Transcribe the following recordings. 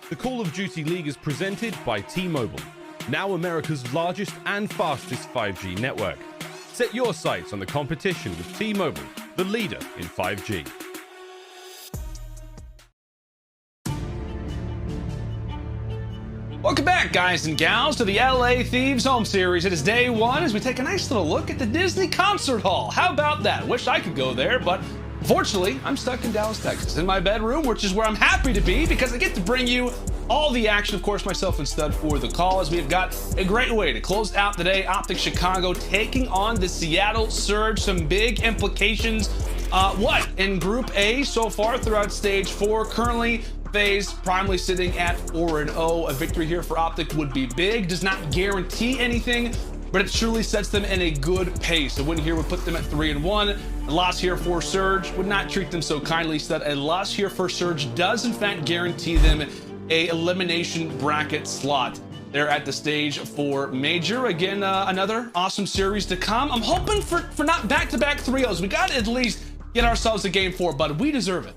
The Call of Duty League is presented by T-Mobile, now America's largest and fastest 5G network. Set your sights on the competition with T-Mobile, the leader in 5G. Welcome back, guys and gals, to the LA Thieves Home Series. It is day one as we take a nice little look at the Disney Concert Hall. How about that? Wish I could go there, but unfortunately, I'm stuck in Dallas, Texas, in my bedroom, which is where I'm happy to be because I get to bring you all the action, of course, myself and Stud for the call, as we've got a great way to close out the day. OpTic Chicago taking on the Seattle Surge. Some big implications. In Group A so far throughout Stage 4. Currently, FaZe primarily sitting at 4-0. A victory here for OpTic would be big. Does not guarantee anything, but it surely sets them in a good pace. A win here would put them at 3-1. A loss here for Surge would not treat them so kindly, so that a loss here for Surge does in fact guarantee them a elimination bracket slot. They're at the Stage 4 Major. Again, another awesome series to come. I'm hoping for not back-to-back 3-0s. We got to at least get ourselves a Game 4, but we deserve it.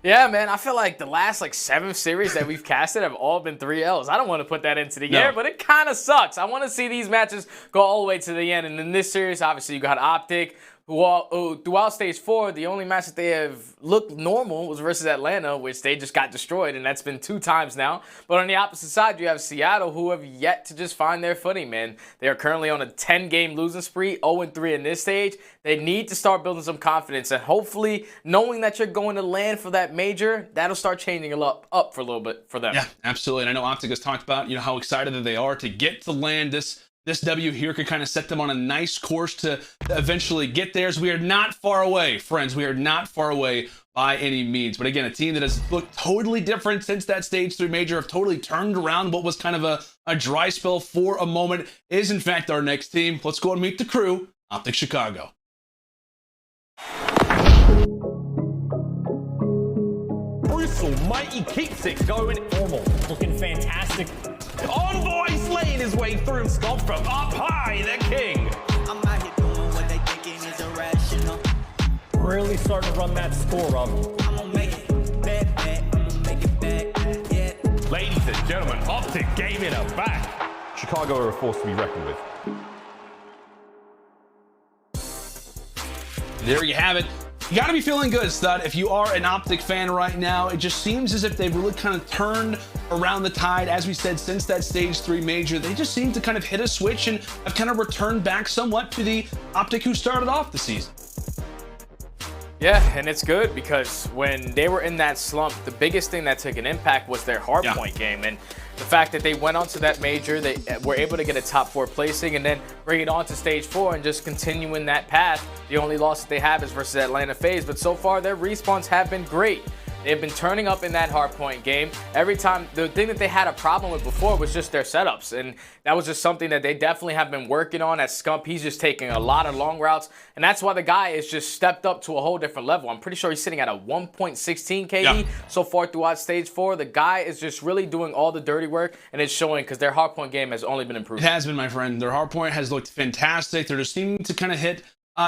Yeah, man, I feel like the last 7 series that we've casted have all been 3Ls. I don't want to put that into the air, but it kind of sucks. I want to see these matches go all the way to the end. And in this series, obviously, you got OpTic, who throughout Stage 4, the only match that they have looked normal was versus Atlanta, which they just got destroyed, and that's been 2 times now. But on the opposite side, you have Seattle, who have yet to just find their footing, man. They are currently on a 10-game losing spree, 0-3 in this stage. They need to start building some confidence, and hopefully, knowing that you're going to land for that major, that'll start changing up for a little bit for them. Yeah, absolutely. And I know OpTic has talked about, how excited that they are to get to land this W here could kind of set them on a nice course to eventually get there. So we are not far away, friends. We are not far away by any means. But again, a team that has looked totally different since that Stage 3 Major, have totally turned around what was kind of a dry spell for a moment, is in fact our next team. Let's go and meet the crew, OpTic Chicago. Mighty Crimsix going normal, looking fantastic. Envoy slaying his way through. Scump from up high, the king. I'm out here doing what they thinking is irrational. Really starting to run that score up. I'm gonna make it back, I'm gonna make it back, yeah. Ladies and gentlemen, OpTic gaming are back. Chicago are a force to be reckoned with. There you have it. You gotta be feeling good, Stud. If you are an OpTic fan right now, it just seems as if they've really kind of turned around the tide. As we said, since that Stage 3 Major, they just seem to kind of hit a switch and have kind of returned back somewhat to the OpTic who started off the season. Yeah, and it's good because when they were in that slump, the biggest thing that took an impact was their hardpoint game. And the fact that they went on to that major, they were able to get a top 4 placing and then bring it on to Stage 4 and just continue in that path. The only loss that they have is versus Atlanta FaZe, but so far their respawns have been great. They've been turning up in that hardpoint game. Every time, the thing that they had a problem with before was just their setups, and that was just something that they definitely have been working on. At Scump, he's just taking a lot of long routes, and that's why the guy is just stepped up to a whole different level. I'm pretty sure he's sitting at a 1.16 KD so far throughout Stage 4. The guy is just really doing all the dirty work, and it's showing because their hardpoint game has only been improved. It has been, my friend. Their hardpoint has looked fantastic. They're just seeming to kind of hit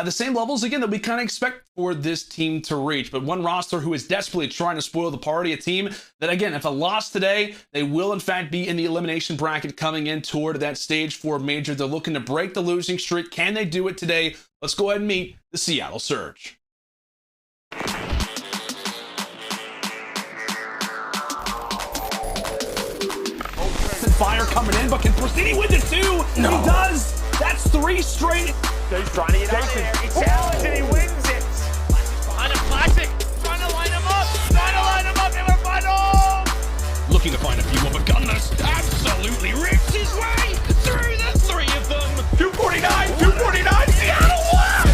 the same levels, again, that we kind of expect for this team to reach. But one roster who is desperately trying to spoil the party, a team that, again, if a loss today, they will, in fact, be in the elimination bracket coming in toward that Stage 4 Major. They're looking to break the losing streak. Can they do it today? Let's go ahead and meet the Seattle Surge. Fire coming in, but can Prestinni win the 2? No. He does! That's 3 straight. He's trying to get out there. He challenges and he wins it. Behind a classic. Trying to line him up. Trying to line him up in the final. Looking to find a few more, but Gunless absolutely rips his way through the 3 of them. 249, 249, Seattle won!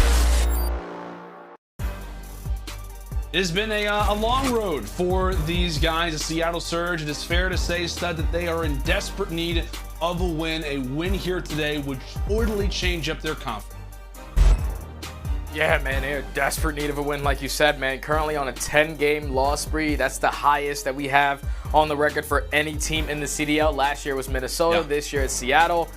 It has been a long road for these guys, the Seattle Surge. It is fair to say, Stud, that they are in desperate need of a win. A win here today would totally change up their confidence. Yeah, man, they're in desperate need of a win, like you said, man. Currently on a 10-game loss spree. That's the highest that we have on the record for any team in the CDL. Last year was Minnesota. This year it's Seattle.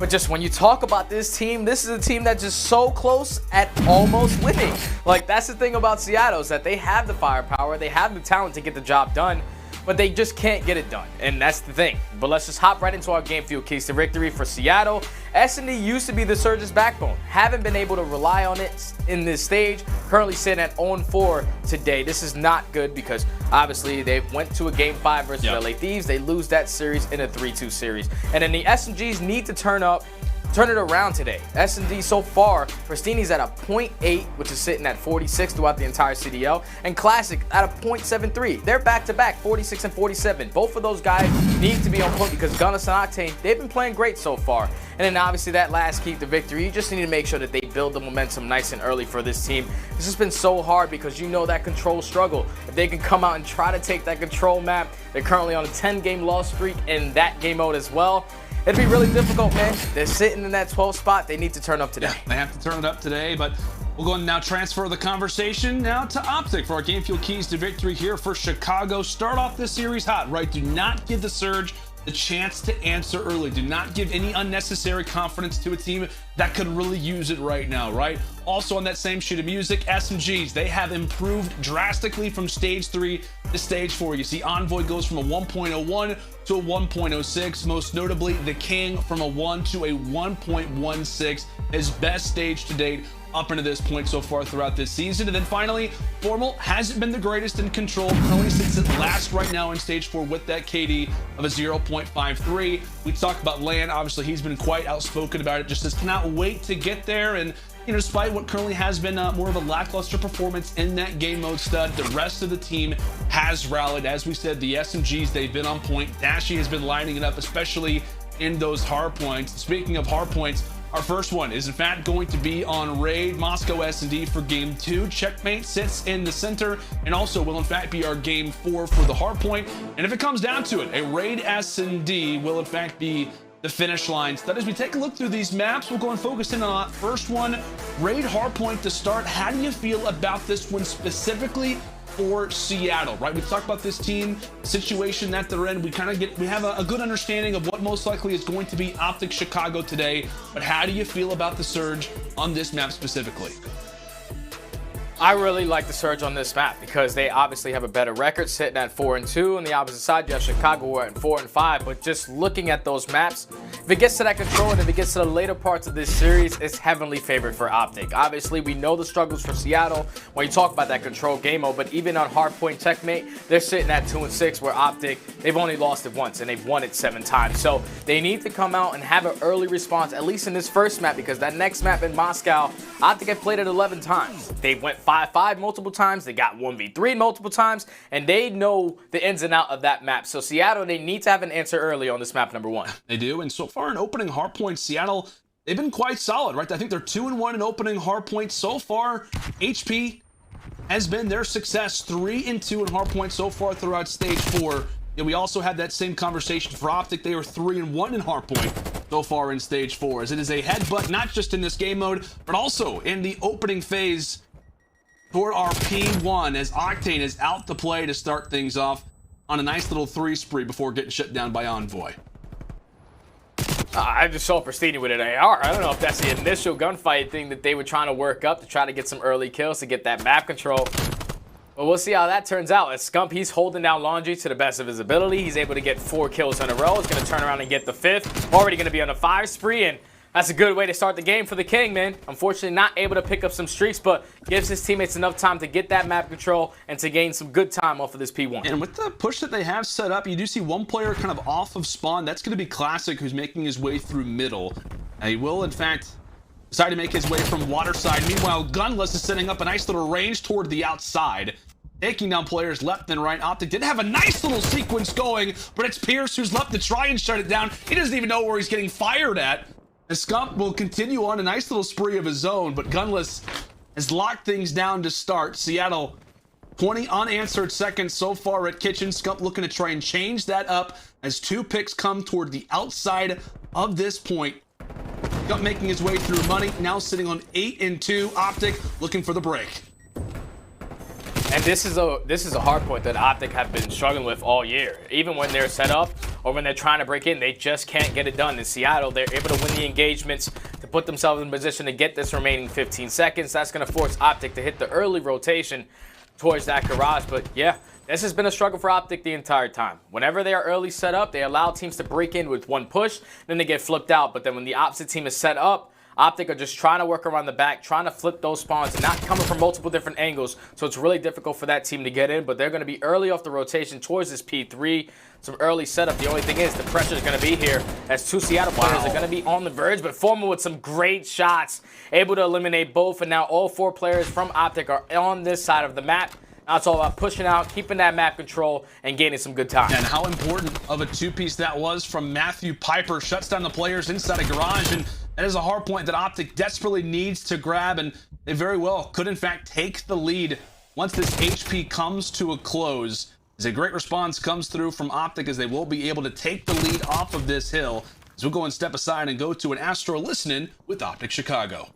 But just when you talk about this team, this is a team that's just so close at almost winning. Like, that's the thing about Seattle, is that they have the firepower, they have the talent to get the job done. but they just can't get it done, and that's the thing. But let's just hop right into our game field keys to victory for Seattle. S&D used to be the Surge's backbone. Haven't been able to rely on it in this stage. Currently sitting at 0-4 today. This is not good because obviously they went to a Game 5 versus LA Thieves. They lose that series in a 3-2 series. And then the SMGs need to turn it around today. S&D so far, Prestinni's at a 0.8, which is sitting at 46 throughout the entire CDL, and Classic at a 0.73. They're back-to-back, 46 and 47. Both of those guys need to be on point because Gunless and Octane, they've been playing great so far. And then obviously that last key to victory, you just need to make sure that they build the momentum nice and early for this team. This has been so hard because you know that control struggle. If they can come out and try to take that control map, they're currently on a 10-game loss streak in that game mode as well. It'd be really difficult, man. They're sitting in that 12th spot. They need to turn up today. Yeah, they have to turn it up today, but we'll go and now transfer the conversation now to OpTic for our game fuel keys to victory here for Chicago. Start off this series hot, right? Do not give the Surge the chance to answer early. Do not give any unnecessary confidence to a team that could really use it right now, right? Also on that same sheet of music, SMGs, they have improved drastically from stage 3 to stage 4. You see Envoy goes from a 1.01 to a 1.06, most notably the King from a 1 to a 1.16, his best stage to date up into this point so far throughout this season. And then finally, Formal hasn't been the greatest in control, currently sits at last right now in stage 4 with that KD of a 0.53. We talked about Lan, obviously he's been quite outspoken about it, just says cannot wait to get there. And you know, despite what currently has been more of a lackluster performance in that game mode stud, the rest of the team has rallied. As we said, the SMGs, they've been on point. Dashy has been lining it up, especially in those hard points. Speaking of hard points, our first one is in fact going to be on Raid Moscow S&D for game 2. Checkmate sits in the center and also will in fact be our game 4 for the hardpoint. And if it comes down to it, a Raid S&D will in fact be the finish line. So as we take a look through these maps, we'll go and focus in on that first one, Raid hardpoint to start. How do you feel about this one specifically for Seattle, right? We've talked about this team, situation that they're in. We have a good understanding of what most likely is going to be OpTic Chicago today, but how do you feel about the Surge on this map specifically? I really like the Surge on this map because they obviously have a better record sitting at 4-2. On the opposite side, you have Chicago who are at 4-5. But just looking at those maps, if it gets to that control and if it gets to the later parts of this series, it's heavily favored for OpTic. Obviously, we know the struggles for Seattle when you talk about that control game mode, but even on hardpoint checkmate, they're sitting at 2-6, where OpTic, they've only lost it once and they've won it 7 times. So they need to come out and have an early response, at least in this first map, because that next map in Moscow, OpTic have played it 11 times. They went 5-5 multiple times, they got 1v3 multiple times, and they know the ins and out of that map. So Seattle, they need to have an answer early on this map number 1. They do, and so far in opening hardpoint, Seattle, they've been quite solid, right? I think they're 2-1 in opening hardpoint so far. HP has been their success, 3-2 in hardpoint so far throughout stage 4. And we also had that same conversation for OpTic. They are 3-1 in hardpoint so far in stage 4, as it is a headbutt, not just in this game mode, but also in the opening phase toward our P1, as Octane is out to play to start things off on a nice little 3 spree before getting shut down by Envoy. I just saw Prestinni with an AR. I don't know if that's the initial gunfight thing that they were trying to work up to try to get some early kills to get that map control. But we'll see how that turns out. As Scump, he's holding down Laundry to the best of his ability. He's able to get 4 kills in a row. He's going to turn around and get the 5th. Already going to be on a 5 spree, and that's a good way to start the game for the King, man. Unfortunately, not able to pick up some streaks, but gives his teammates enough time to get that map control and to gain some good time off of this P1. And with the push that they have set up, you do see one player kind of off of spawn. That's going to be Classic, who's making his way through middle. He will, in fact, decide to make his way from water side. Meanwhile, Gunless is setting up a nice little range toward the outside, taking down players left and right. OpTic did have a nice little sequence going, but it's Pierce who's left to try and shut it down. He doesn't even know where he's getting fired at. And Scump will continue on a nice little spree of his own, but Gunless has locked things down to start. Seattle, 20 unanswered seconds so far at Kitchen. Scump looking to try and change that up as 2 picks come toward the outside of this point. Scump making his way through money, now sitting on 8-2. OpTic looking for the break. And this is a hard point that OpTic have been struggling with all year. Even when they're set up or when they're trying to break in, they just can't get it done. In Seattle, they're able to win the engagements to put themselves in position to get this remaining 15 seconds. That's going to force OpTic to hit the early rotation towards that garage. But yeah, This has been a struggle for OpTic the entire time. Whenever they are early set up, they allow teams to break in with one push, then they get flipped out. But then when the opposite team is set up, OpTic are just trying to work around the back, trying to flip those spawns and not coming from multiple different angles. So it's really difficult for that team to get in, but they're going to be early off the rotation towards this P3. Some early setup. The only thing is the pressure is going to be here as two Seattle players are going to be on the verge, but Formal with some great shots, able to eliminate both, and now all 4 players from OpTic are on this side of the map. Now it's all about pushing out, keeping that map control, and gaining some good time. And how important of a two-piece that was from Matthew Piper. Shuts down the players inside a garage, and that is a hard point that OpTic desperately needs to grab, and they very well could in fact take the lead once this HP comes to a close. As a great response comes through from OpTic, as they will be able to take the lead off of this hill. As we'll go and step aside and go to an Astro listening with OpTic Chicago.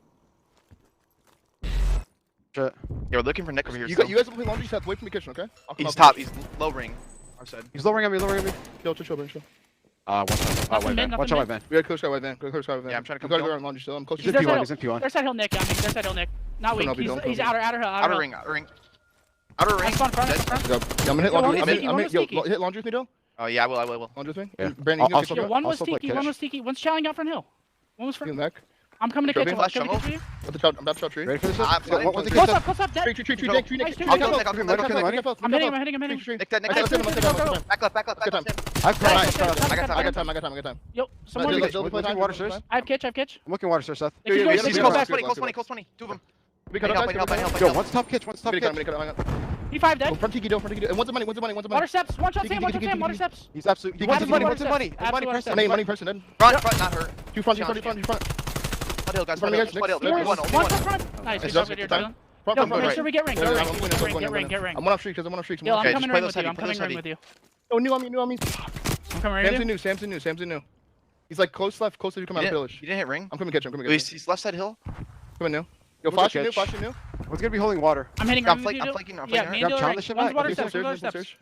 Yeah, we're looking for Nick over here. You guys are playing laundry, Seth. Wait for me, kitchen, okay? He's top. He's low ring. Our side. He's lowering at me, Chill. Watch out, white van. Watch out, white van. We got close guy white van. Yeah, I'm trying to come. Gotta go around laundry still. I'm close to He's P1. He's in P1. There's that hill, Nick. I mean, there's that hill, Nick. Not weak. He's outer hill. Outer ring. Outer ring. Front. Yeah, I'm gonna hit laundry. Hit laundry with me, though. Oh yeah, I will. Laundry with me. Yeah. Brandon, you Yeah, one was Tiki. One's challenging out front hill. One was front. Mack. I'm coming to kitchen. Flash Coming to jungle. kitchen. I'm about to shot tree. Ready for this? Close up, dead. Tree, Nice, Nick. two, I'll nice. kill Nick. I'm hitting him. Nick dead. Go. Back left. I got time. Yo, someone. I have kitch. I'm looking water, sir, Seth. If you go, He's if you close go back. 20. 2 of them. Yo, one's top kitch, one's top kitch. P5 dead. Front Tiki, and one's the money. Water steps. One shot Sam. Water steps. He's absolutely. What's his money? What's his money? Absolute water steps. Money person, then. Front, not hurt. Two front. Flood hill, guys. Front hill. One front. Nice. Good job, Tyler. Yo, make sure we get ring. Get ring. I'm one off streaks. Yo, I'm coming ring with you. I'm coming ring with you. Oh, new on me. I'm coming ring with you. Samson new. He's like close left, close to come out of village. You didn't hit ring? I'm coming kitchen. He's left side hill. Come in new. Yo, flashing new. One's gonna be holding water. I'm hitting I'm ring with you. flaking. Yeah, me and Dylan. One's water steps.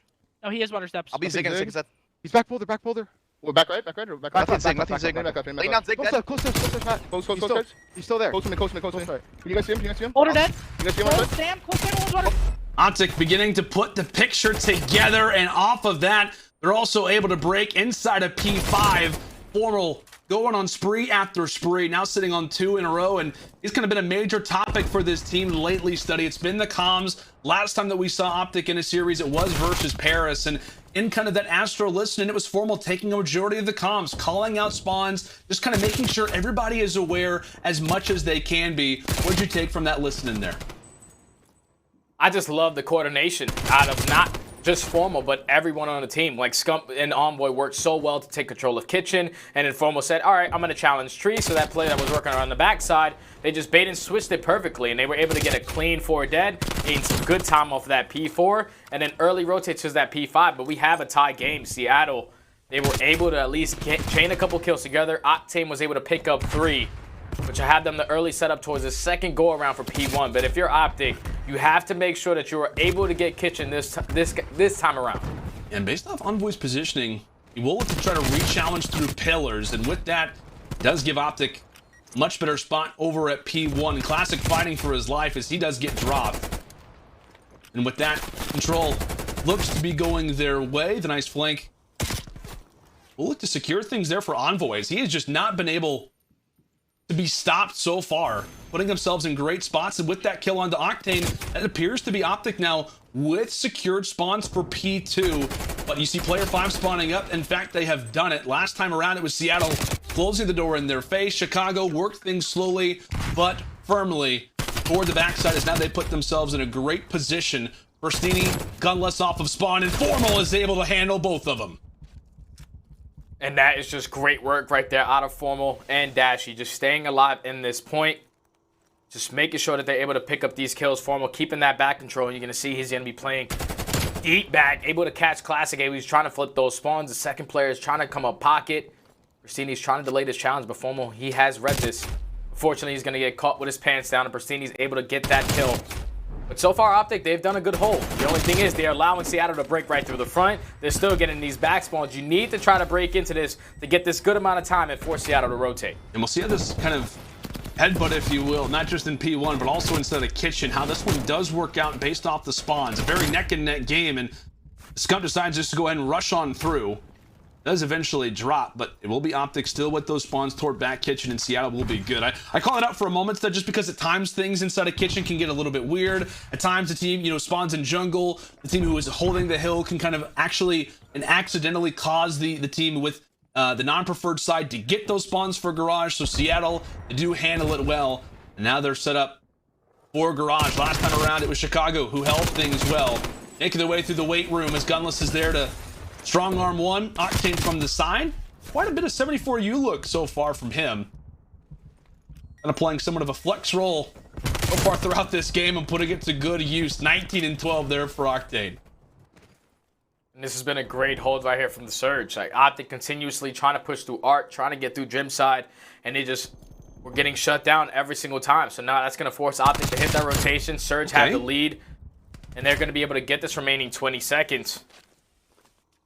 No, he is water steps. I'll be zigging. He's back boulder. Well, back right. Nothing zig. Lay down zig dead. Close, Matt. Close. He's still there. Close to me. Can you guys see him? Older dead. You guys see him? Close Sam. One's water. OpTic beginning to put the picture together, and off of that, they're also able to break inside of P5. Formal going on spree after spree, now sitting on 2 in a row, and it's kind of been a major topic for this team lately, Study. It's been the comms. Last time that we saw OpTic in a series, it was versus Paris, and in kind of that Astro listening, it was Formal taking a majority of the comms, calling out spawns, just kind of making sure everybody is aware as much as they can be. What'd you take from that listening there? I just love the coordination out of not just Formal, but everyone on the team. Like Scump and Envoy worked so well to take control of kitchen, and then Formal said, all right, I'm going to challenge tree. So that play that was working around the backside, they just bait and switched it perfectly, and they were able to get a clean 4 dead, gain some good time off of that P4, and then early rotates to that P5. But we have a tie game. Seattle, they were able to at least chain a couple kills together. Octane was able to pick up 3, which I had them the early setup towards the second go around for P1. But if you're OpTic, you have to make sure that you are able to get kitchen this time around. And based off Envoy's positioning, he will look to try to re-challenge through pillars, and with that, does give OpTic much better spot over at P1. Classic fighting for his life as he does get dropped. And with that, control looks to be going their way. The nice flank will look to secure things there for Envoy, as he has just not been able to be stopped so far, putting themselves in great spots. And with that kill onto Octane, it appears to be OpTic now with secured spawns for P2. But you see player 5 spawning up. In fact, they have done it. Last time around, it was Seattle closing the door in their face. Chicago worked things slowly but firmly toward the backside, as now they put themselves in a great position. Prestinni, Gunless off of spawn, and Formal is able to handle both of them. And that is just great work right there out of Formal and Dashy, just staying alive in this point, just making sure that they're able to pick up these kills. Formal keeping that back control, and you're going to see he's going to be playing deep back, able to catch Classic. He's trying to flip those spawns. The second player is trying to come up pocket. Prestinni's trying to delay this challenge, but Formal, he has read this. Unfortunately, he's going to get caught with his pants down, and Prestinni's able to get that kill. But so far, OpTic, they've done a good hold. The only thing is they're allowing Seattle to break right through the front. They're still getting these back spawns. You need to try to break into this to get this good amount of time and force Seattle to rotate. And we'll see how this kind of headbutt, if you will, not just in P1, but also inside the kitchen, how this one does work out based off the spawns. A very neck and neck game, and Scump decides just to go ahead and rush on through. Does eventually drop, but it will be OpTic still with those spawns toward back kitchen, and Seattle will be good. I call it out for a moment that just because at times things inside a kitchen can get a little bit weird. At times the team, spawns in jungle. The team who is holding the hill can kind of actually and accidentally cause the team with the non-preferred side to get those spawns for Garage. So Seattle, they do handle it well. And now they're set up for Garage. Last time around, it was Chicago who held things well. Making their way through the weight room as Gunless is there to strong arm one. Octane from the side. Quite a bit of 74U look so far from him. Kind of playing somewhat of a flex role so far throughout this game and putting it to good use. 19 and 12 there for Octane. And this has been a great hold right here from the Surge. Like OpTic continuously trying to push through Art, trying to get through Gym side, and they just were getting shut down every single time. So now that's going to force OpTic to hit that rotation. Surge had the lead, and they're going to be able to get this remaining 20 seconds.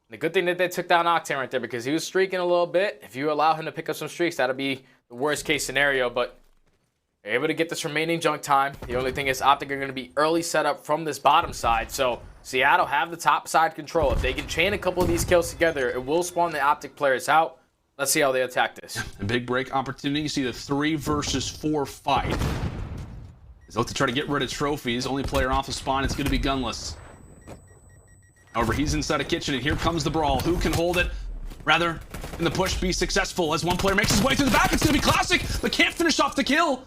The good thing that they took down Octane right there, because he was streaking a little bit. If you allow him to pick up some streaks, that'll be the worst case scenario, but they're able to get this remaining junk time. The only thing is OpTic are going to be early set up from this bottom side, so Seattle have the top side control. If they can chain a couple of these kills together, it will spawn the OpTic players out. Let's see how they attack this. A big break opportunity. You see the 3 versus 4 fight. He's look to try to get rid of trophies. Only player off the spawn, it's going to be Gunless. However, he's inside a kitchen, and here comes the brawl. Who can hold it? Rather, can the push be successful as one player makes his way through the back? It's going to be Classic, but can't finish off the kill.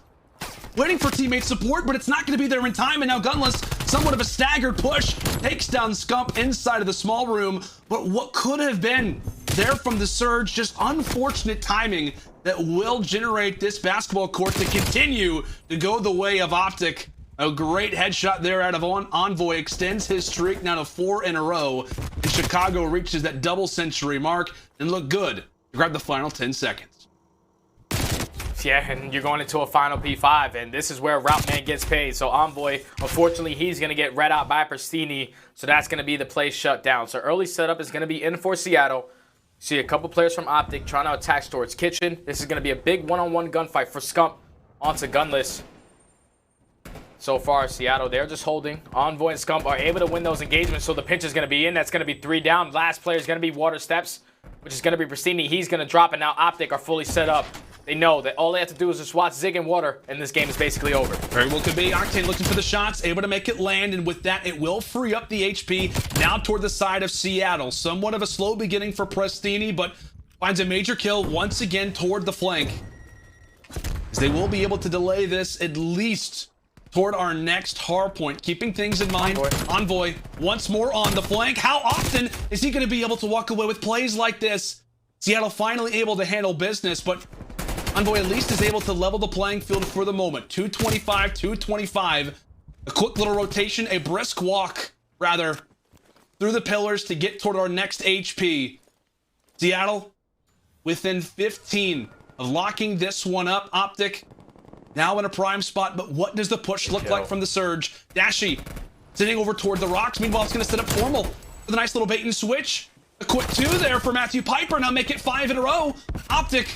Waiting for teammate support, but it's not going to be there in time, and now Gunless, somewhat of a staggered push, takes down Scump inside of the small room, but what could have been there from the Surge, just unfortunate timing that will generate this basketball court to continue to go the way of OpTic. A great headshot there out of Envoy, extends his streak now to 4 in a row. And Chicago reaches that double century mark and look good to grab the final 10 seconds. Yeah, and you're going into a final P5, and this is where Route gets paid. So Envoy, unfortunately, he's going to get read out by Prestinni, so that's going to be the play shut down. So early setup is going to be in for Seattle. See a couple players from OpTic trying to attack towards kitchen. This is going to be a big one-on-one gunfight for Scump onto Gunless. So far, Seattle, they're just holding. Envoy and Scump are able to win those engagements, so the pinch is going to be in. That's going to be 3 down. Last player is going to be Water Steps, which is going to be Prestinni. He's going to drop, and now OpTic are fully set up. They know that all they have to do is just watch Zig and Water, and this game is basically over. Very well could be. Octane looking for the shots, able to make it land, and with that, it will free up the HP now toward the side of Seattle. Somewhat of a slow beginning for Prestinni, but finds a major kill once again toward the flank. As they will be able to delay this at least toward our next hard point, keeping things in mind. Envoy once more on the flank. How often is he going to be able to walk away with plays like this? Seattle finally able to handle business, but Envoy at least is able to level the playing field for the moment. 225, 225. A quick little rotation, a brisk walk, rather, through the pillars to get toward our next HP. Seattle within 15 of locking this one up. OpTic now in a prime spot, but what does the push look like from the Surge? Dashy sitting over toward the rocks. Meanwhile, it's going to set up Formal with a nice little bait and switch. A quick 2 there for Matthew Piper. Now make it 5 in a row. OpTic,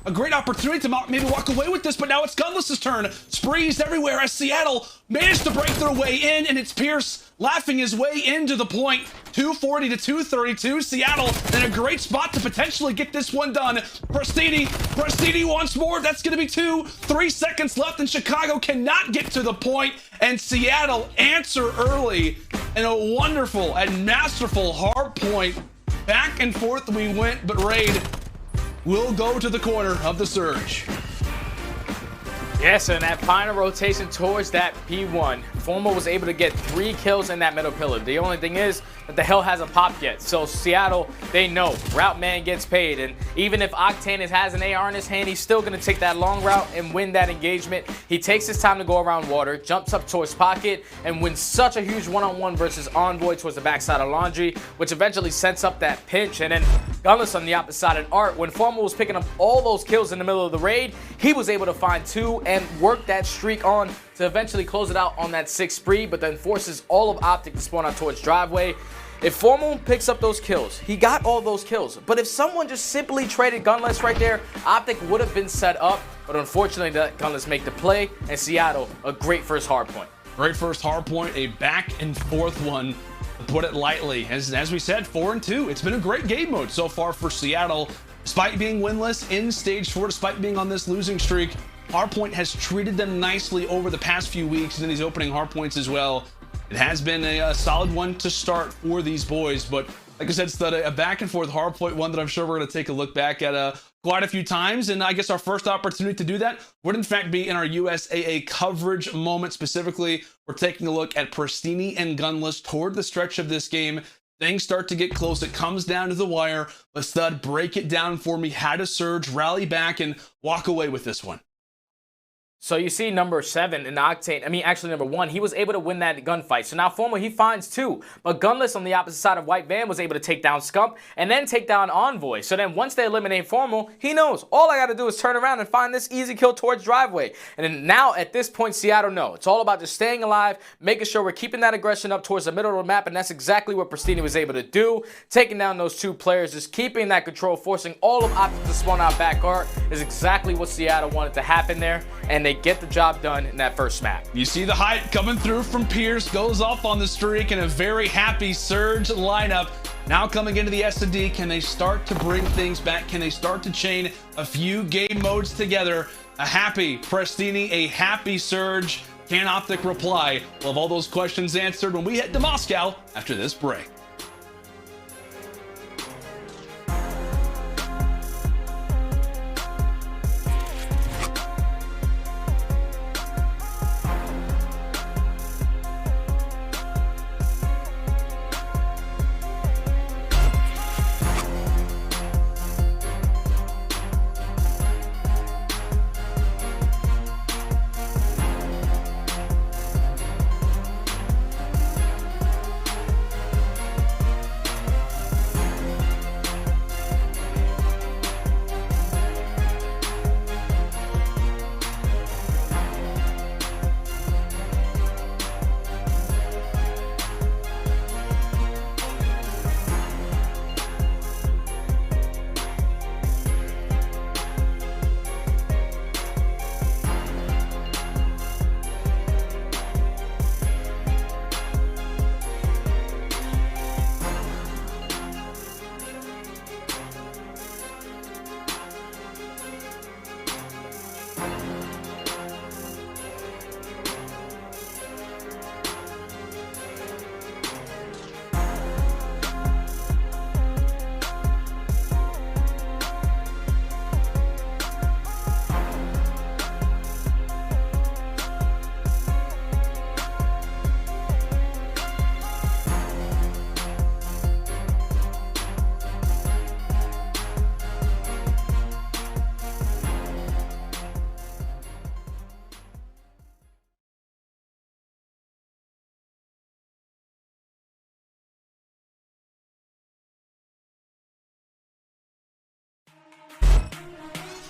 a great opportunity to maybe walk away with this, but now it's Gunless's turn. Sprees everywhere as Seattle managed to break their way in, and it's Pierce laughing his way into the point. 240 to 232. Seattle in a great spot to potentially get this one done. Prestinni once more. That's going to be 2. 3 seconds left, and Chicago cannot get to the point, and Seattle answer early in a wonderful and masterful hard point. Back and forth we went, but Raid will go to the corner of the Surge. Yes, and that final rotation towards that P1. Formal was able to get 3 kills in that middle pillar. The only thing is that the hill hasn't popped yet. So Seattle, they know Route Man gets paid. And even if Octane has an AR in his hand, he's still going to take that long route and win that engagement. He takes his time to go around Water, jumps up towards Pocket, and wins such a huge one-on-one versus Envoy towards the backside of Laundry, which eventually sets up that pinch. And then Gunless on the opposite side in Art. When Formal was picking up all those kills in the middle of the raid, he was able to find 2 and work that streak on to eventually close it out on that 6th spree, but then forces all of OpTic to spawn out towards Driveway. If Formal picks up those kills, he got all those kills. But if someone just simply traded Gunless right there, OpTic would have been set up. But unfortunately, let Gunless make the play, and Seattle, a great first hard point. Great first hard point, a back and forth one. put it lightly. As we said, 4-2. It's been a great game mode so far for Seattle. Despite being winless in stage 4, despite being on this losing streak, Hardpoint has treated them nicely over the past few weeks and in these opening hardpoints as well. It has been a solid one to start for these boys, but like I said, it's a back and forth hardpoint one that I'm sure we're going to take a look back at quite a few times. And I guess our first opportunity to do that would in fact be in our USAA coverage moment. Specifically, we're taking a look at Prestinni and Gunless toward the stretch of this game. Things start to get close. It comes down to the wire. But Stud, break it down for me. How to surge, rally back, and walk away with this one. So you see number 7 in Octane, I mean actually number 1, he was able to win that gunfight. So now Formal, he finds 2. But Gunless on the opposite side of White Van was able to take down Scump and then take down Envoy. So then once they eliminate Formal, he knows all I got to do is turn around and find this easy kill towards Driveway. And then now at this point, Seattle know. It's all about just staying alive, making sure we're keeping that aggression up towards the middle of the map. And that's exactly what Prestinni was able to do. Taking down those 2 players, just keeping that control, forcing all of OpTic to spawn out back art is exactly what Seattle wanted to happen there. And they get the job done in that first map. You see the hype coming through from Pierce, goes off on the streak, and a very happy Surge lineup. Now coming into the S&D, can they start to bring things back? Can they start to chain a few game modes together? A happy Prestinni, a happy Surge. Can OpTic reply? We'll have all those questions answered when we head to Moscow after this break.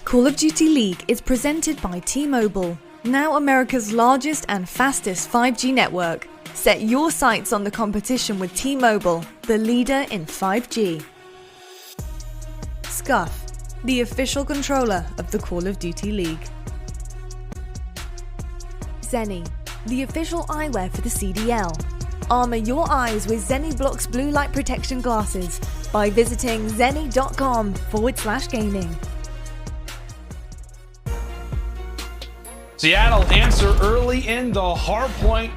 Call of Duty League is presented by T-Mobile, now America's largest and fastest 5G network. Set your sights on the competition with T-Mobile, the leader in 5G. Scuff, the official controller of the Call of Duty League. Seany, the official eyewear for the CDL. Armor your eyes with Seany Blocks blue light protection glasses by visiting seany.com/gaming. Seattle answer early in the hard point.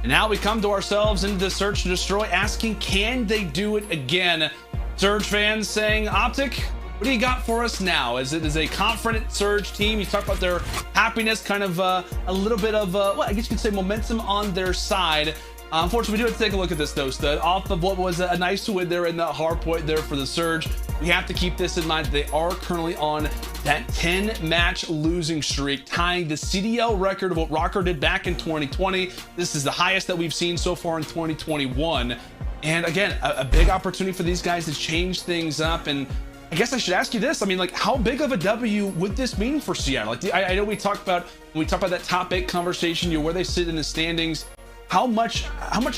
And now we come to ourselves into the search and destroy, asking, can they do it again? Surge fans saying, OpTic, what do you got for us now? As it is a confident Surge team. You talk about their happiness, kind of a little bit of, well, I guess you could say momentum on their side. Unfortunately, we do have to take a look at this though, Stud. Off of what was a nice win there in the hard point there for the Surge, we have to keep this in mind. They are currently on that 10-match losing streak, tying the CDL record of what Røkkr did back in 2020. This is the highest that we've seen so far in 2021. And again, a big opportunity for these guys to change things up. And I guess I should ask you this. I mean, like, how big of a W would this mean for Seattle? Like, I know we talked about, when we talked about that top 8 conversation, where they sit in the standings. How much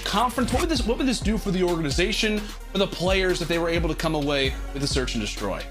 confidence, what would this do for the organization, for the players, if they were able to come away with a search and destroy?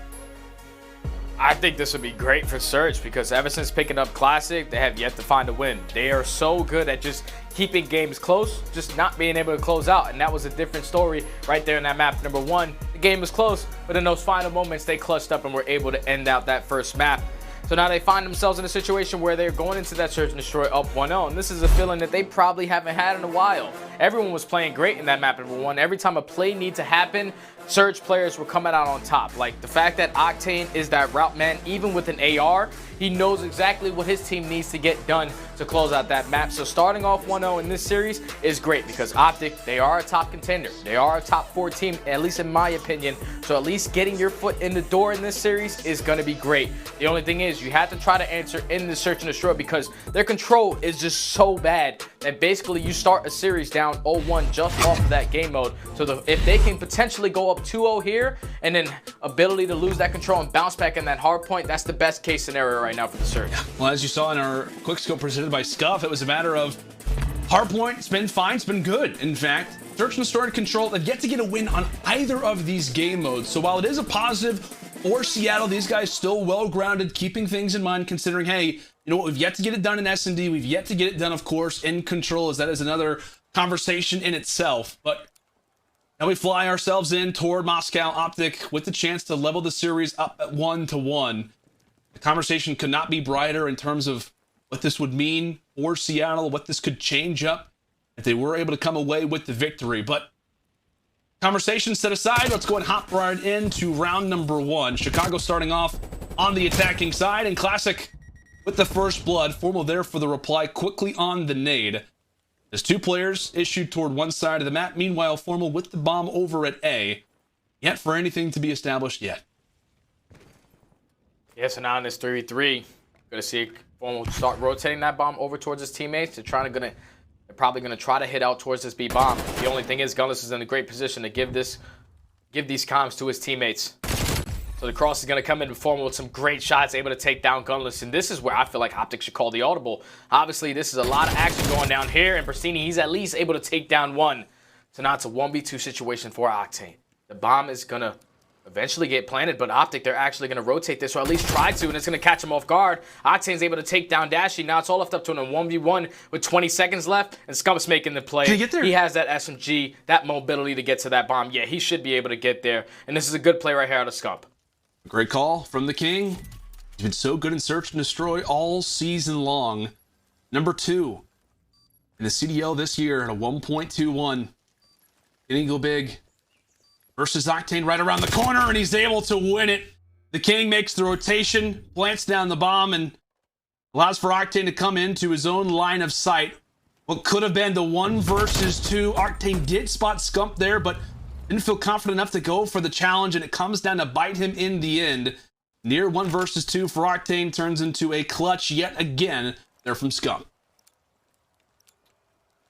I think this would be great for Surge because ever since picking up Classic, they have yet to find a win. They are so good at just keeping games close, just not being able to close out. And that was a different story right there in that map. Number one, the game was close, but in those final moments, they clutched up and were able to end out that first map. So now they find themselves in a situation where they're going into that Search and Destroy up 1-0. And this is a feeling that they probably haven't had in a while. Everyone was playing great in that map, number one. Every time a play needs to happen, Surge players were coming out on top. Like the fact that Octane is that route man, even with an AR, he knows exactly what his team needs to get done to close out that map. So starting off 1-0 in this series is great because OpTic, they are a top contender. They are a top 4 team, at least in my opinion. So at least getting your foot in the door in this series is going to be great. The only thing is you have to try to answer in the Search and Destroy because their control is just so bad that basically you start a series down 0-1 just off of that game mode. So if they can potentially go up 2-0 here and then ability to lose that control and bounce back in that hard point, that's the best case scenario right now for the Surge. Well, as you saw in our quick scope presented by Scump, it was a matter of hardpoint. It's been fine. It's been good. In fact, Search and Destroy and Control have yet to get a win on either of these game modes. So while it is a positive for Seattle, these guys still well-grounded, keeping things in mind, considering, hey, you know what, we've yet to get it done in S&D. We've yet to get it done, of course, in Control, as that is another conversation in itself. But now we fly ourselves in toward Moscow. OpTic with the chance to level the series up at 1-1. The conversation could not be brighter in terms of what this would mean for Seattle, what this could change up if they were able to come away with the victory. But conversation set aside, let's go and hop right into round number 1. Chicago starting off on the attacking side, and Classic with the first blood. Formal there for the reply quickly on the nade. There's 2 players issued toward one side of the map. Meanwhile, Formal with the bomb over at A. Yet for anything to be established yet. Yeah, so now in this 3v3, gonna see Formal start rotating that bomb over towards his teammates. They're probably gonna try to hit out towards this B bomb. The only thing is Gunless is in a great position to give these comms to his teammates. So the cross is going to come in Formal with some great shots, able to take down Gunless. And this is where I feel like OpTic should call the audible. Obviously, this is a lot of action going down here. And Prestinni, he's at least able to take down 1. So now it's a 1v2 situation for Octane. The bomb is going to eventually get planted, but OpTic, they're actually going to rotate this, or at least try to, and it's going to catch him off guard. Octane's able to take down Dashy. Now it's all left up to him in a 1v1 with 20 seconds left, and Scump's making the play. Can he get there? He has that SMG, that mobility to get to that bomb. Yeah, he should be able to get there, and this is a good play right here out of Scump. Great call from the King. He's been so good in Search and Destroy all season long. Number 2 in the CDL this year at a 1.21. Getting go big versus Octane right around the corner, and he's able to win it. The King makes the rotation, plants down the bomb, and allows for Octane to come into his own line of sight. What could have been the 1 versus 2. Octane did spot Scump there, but didn't feel confident enough to go for the challenge, and it comes down to bite him in the end. Near 1 versus 2 for Octane turns into a clutch yet again there from Scump.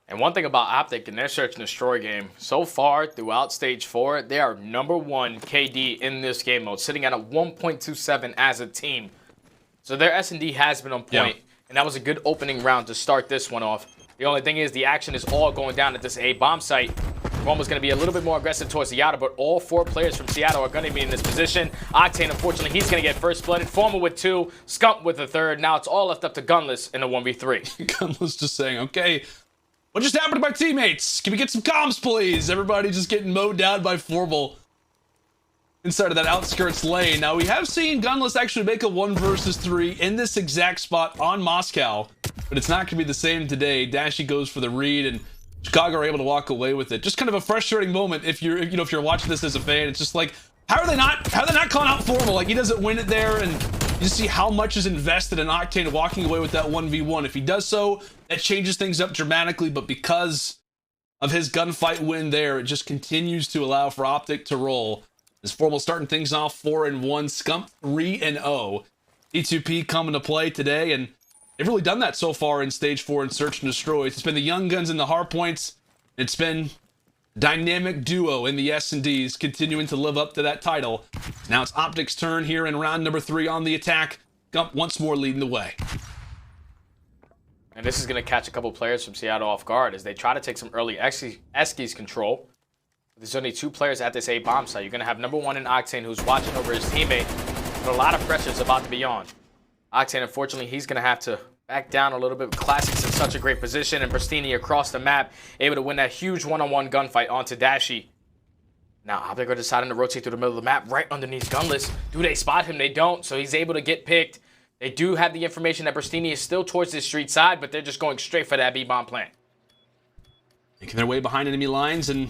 And one thing about OpTic in their Search and Destroy game, so far throughout Stage 4, they are #1 KD in this game mode, sitting at a 1.27 as a team. So their S&D has been on point, and that was a good opening round to start this one off. The only thing is the action is all going down at this A bomb site. Roma's going to be a little bit more aggressive towards Seattle, but all 4 players from Seattle are going to be in this position. Octane, unfortunately, he's going to get first blooded. Formal with 2, Scump with a 3rd. Now it's all left up to Gunless in a 1v3. Gunless just saying, okay, what just happened to my teammates? Can we get some comms, please? Everybody just getting mowed down by Formal inside of that outskirts lane. Now, we have seen Gunless actually make a 1 versus 3 in this exact spot on Moscow, but it's not going to be the same today. Dashy goes for the read, and Chicago are able to walk away with it. Just kind of a frustrating moment if you're, if you're watching this as a fan. It's just like, how are they not calling out Formal? Like, he doesn't win it there, and you see how much is invested in Octane walking away with that 1v1. If he does so, that changes things up dramatically, but because of his gunfight win there, it just continues to allow for OpTic to roll. As Formal starting things off 4-1, Scump 3-0. E2P coming to play today, and they've really done that so far in Stage 4 in Search and Destroy. It's been the young guns and the hard points. It's been dynamic duo in the S&Ds continuing to live up to that title. Now it's OpTic's turn here in round number 3 on the attack. Scump once more leading the way. And this is going to catch a couple players from Seattle off guard as they try to take some early Eskies control. There's only 2 players at this A bomb site. You're going to have #1 in Octane, who's watching over his teammate. But a lot of pressure is about to be on. Octane, unfortunately, he's going to have to back down a little bit. Classik's in such a great position, and Prestinni across the map, able to win that huge one-on-one gunfight onto Dashy. Now, OpTic are deciding to rotate through the middle of the map, right underneath Gunless. Do they spot him? They don't, so he's able to get picked. They do have the information that Prestinni is still towards this street side, but they're just going straight for that B-bomb plant. Making their way behind enemy lines, and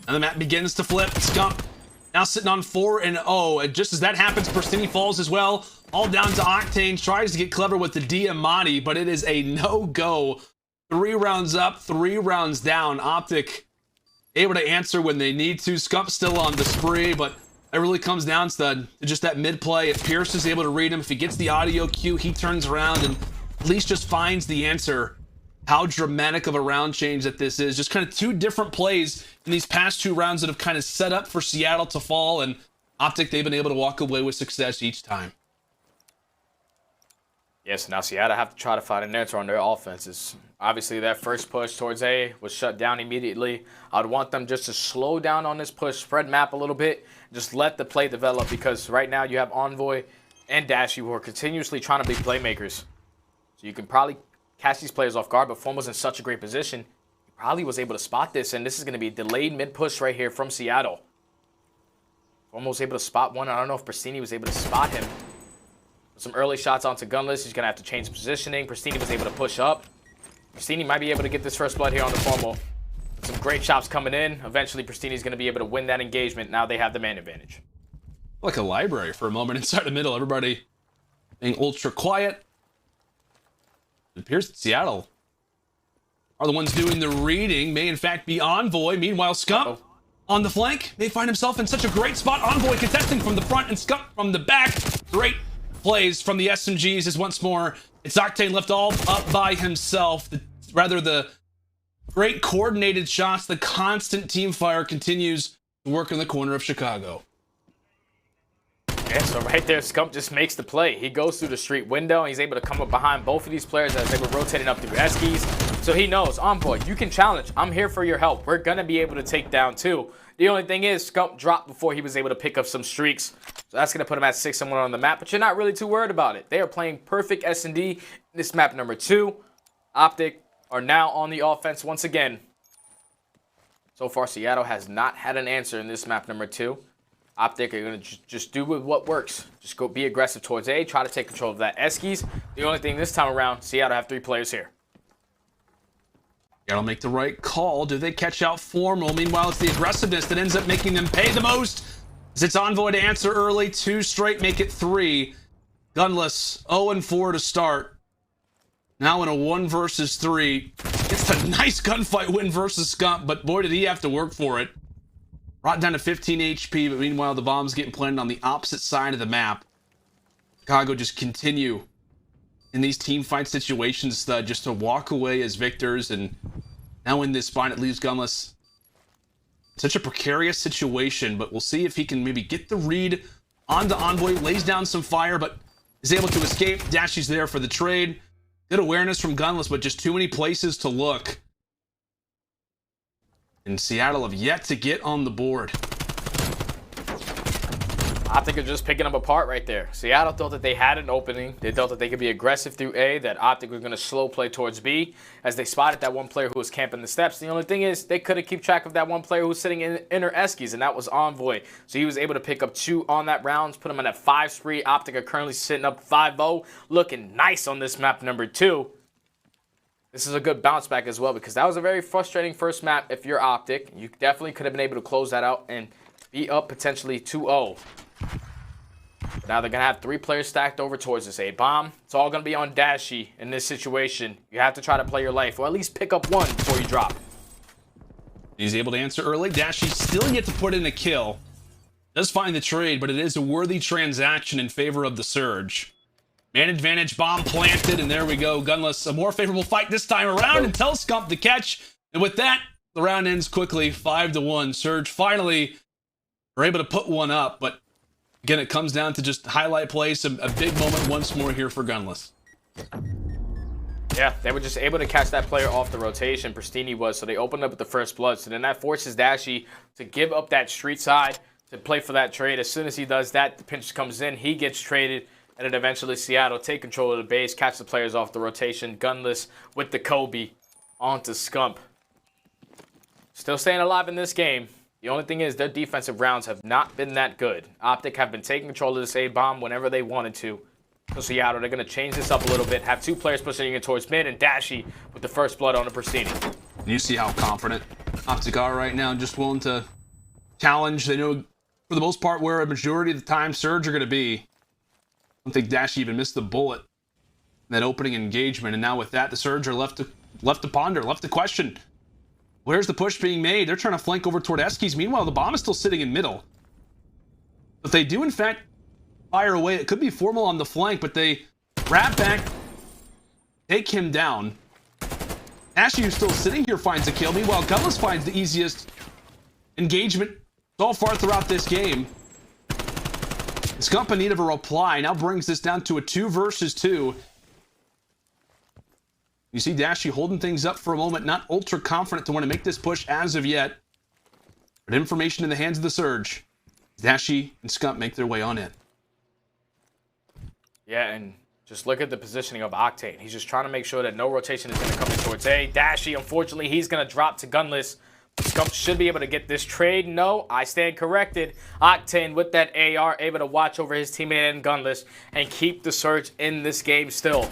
the map begins to flip. Scump now sitting on 4-0, and just as that happens, Prestinni falls as well. All down to Octane, tries to get clever with the Diamante, but it is a no-go. 3 rounds up, 3 rounds down. OpTic able to answer when they need to. Scump still on the spree, but it really comes down to just that mid-play. If Pierce is able to read him, if he gets the audio cue, he turns around and at least just finds the answer. How dramatic of a round change that this is. Just kind of 2 different plays in these past 2 rounds that have kind of set up for Seattle to fall, and OpTic, they've been able to walk away with success each time. Yes, now Seattle have to try to find an answer on their offenses. Obviously, that first push towards A was shut down immediately. I'd want them just to slow down on this push, spread map a little bit, just let the play develop, because right now you have Envoy and Dashy who are continuously trying to be playmakers. So you can probably catch these players off guard, but Form was in such a great position. He probably was able to spot this, and this is going to be a delayed mid-push right here from Seattle. Form was able to spot one. I don't know if Prestinni was able to spot him. Some early shots onto Gunless. He's going to have to change positioning. Prestinni was able to push up. Prestinni might be able to get this first blood here on the Formal. Some great chops coming in. Eventually, Prestinni's going to be able to win that engagement. Now they have the man advantage. Like a library for a moment inside the middle. Everybody being ultra quiet. It appears that Seattle are the ones doing the reading. May in fact be Envoy. Meanwhile, Scump on the flank may find himself in such a great spot. Envoy contesting from the front and Scump from the back. Great plays from the SMGs as once more it's Octane left all up by himself. The great coordinated shots, the constant team fire continues to work in the corner of Chicago. Yeah, so right there, Scump just makes the play. He goes through the street window, and he's able to come up behind both of these players as they were rotating up through Eskies. So he knows, Envoy, you can challenge. I'm here for your help. We're going to be able to take down 2. The only thing is, Scump dropped before he was able to pick up some streaks. So that's going to put him at 6-1 on the map, but you're not really too worried about it. They are playing perfect S&D in this map number 2. OpTic are now on the offense once again. So far, Seattle has not had an answer in this map number 2. OpTic are going to just do with what works. Just go be aggressive towards A, try to take control of that Eskies. The only thing this time around, Seattle have 3 players here. Seattle make the right call. Do they catch out Formal? Meanwhile, it's the aggressiveness that ends up making them pay the most. As it's Envoy to answer early. 2 straight make it 3. Gunless 0-4 to start. Now in a 1 versus 3. It's a nice gunfight win versus Scump, but boy, did he have to work for it. Brought down to 15 HP, but meanwhile, the bomb's getting planted on the opposite side of the map. Chicago just continue in these team fight situations just to walk away as victors, and now in this spot, it leaves Gunless such a precarious situation, but we'll see if he can maybe get the read onto Envoy, lays down some fire, but is able to escape. Dashy's there for the trade. Good awareness from Gunless, but just too many places to look. And Seattle have yet to get on the board. OpTic are just picking them apart right there. Seattle thought that they had an opening. They thought that they could be aggressive through A, that OpTic was going to slow play towards B, as they spotted that one player who was camping the steps. The only thing is, they couldn't keep track of that one player who was sitting in inner Eskies, and that was Envoy. So he was able to pick up 2 on that round, put him on that 5 spree. OpTic are currently sitting up 5-0, looking nice on this map number 2. This is a good bounce back as well, because that was a very frustrating first map if you're OpTic. You definitely could have been able to close that out and be up potentially 2-0. Now they're going to have 3 players stacked over towards this A bomb. It's all going to be on Dashy in this situation. You have to try to play your life, or at least pick up 1 before you drop. He's able to answer early. Dashy still yet to put in a kill. Does find the trade, but it is a worthy transaction in favor of the Surge. Man advantage, bomb planted, and there we go. Gunless, a more favorable fight this time around, and tells Scump the catch. And with that, the round ends quickly, 5-1. Surge finally are able to put one up, but again, it comes down to just highlight plays, a big moment once more here for Gunless. Yeah, they were just able to catch that player off the rotation. Prestinni was, so they opened up with the first blood. So then that forces Dashy to give up that street side, to play for that trade. As soon as he does that, the pinch comes in, he gets traded, and then eventually Seattle take control of the base, catch the players off the rotation, Gunless with the Kobe onto Scump. Still staying alive in this game. The only thing is their defensive rounds have not been that good. OpTic have been taking control of this A-bomb whenever they wanted to. So Seattle, they're going to change this up a little bit, have 2 players pushing in towards mid, and Dashy with the first blood on the Prestinni. You see how confident OpTic are right now, just willing to challenge. They know, for the most part, where a majority of the time Surge are going to be. I don't think Dashy even missed the bullet in that opening engagement. And now with that, the Surge are left to ponder, left to question. Where's the push being made? They're trying to flank over toward Eskies. Meanwhile, the bomb is still sitting in middle. If they do, in fact, fire away, it could be formal on the flank, but they wrap back, take him down. Dashy, who's still sitting here, finds a kill. Meanwhile, Gunless finds the easiest engagement so far throughout this game. Scump in need of a reply now brings this down to a 2 versus 2. You see Dashy holding things up for a moment, not ultra confident to want to make this push as of yet. But information in the hands of the Surge. Dashy and Scump make their way on in. Yeah, and just look at the positioning of Octane. He's just trying to make sure that no rotation is going to come in towards A. Dashy, unfortunately, he's going to drop to Gunless. Scump should be able to get this trade. No, I stand corrected. Octane with that AR, able to watch over his teammate and Gunless and keep the Surge in this game still.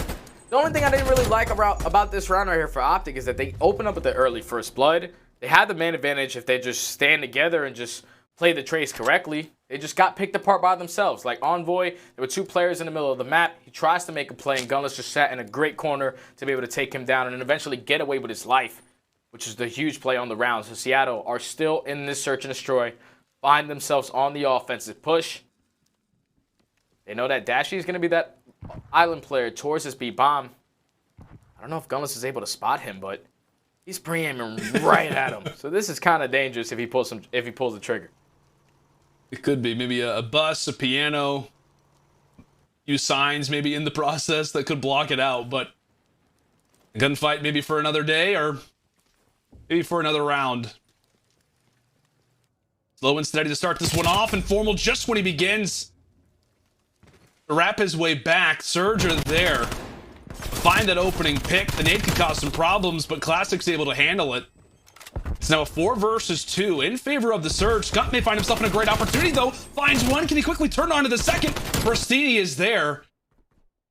The only thing I didn't really like about this round right here for OpTic is that they open up with the early first blood. They had the man advantage if they just stand together and just play the trades correctly. They just got picked apart by themselves. Like Envoy, there were 2 players in the middle of the map. He tries to make a play, and Gunless just sat in a great corner to be able to take him down and then eventually get away with his life, which is the huge play on the round. So Seattle are still in this search and destroy, find themselves on the offensive push. They know that Dashy is going to be that island player towards this B-bomb. I don't know if Gunless is able to spot him, but he's pre-aiming right at him. So this is kind of dangerous if he pulls the trigger. It could be maybe a bus, a piano, few signs maybe in the process that could block it out, but a gunfight maybe for another day or maybe for another round. Slow and steady to start this one off, and formal just when he begins to wrap his way back. Surge are there. Find that opening pick. The nade could cause some problems, but Classic's able to handle it. It's now a 4 versus 2 in favor of the Surge. Scump may find himself in a great opportunity, though. Finds one. Can he quickly turn on to the second? Prestinni is there.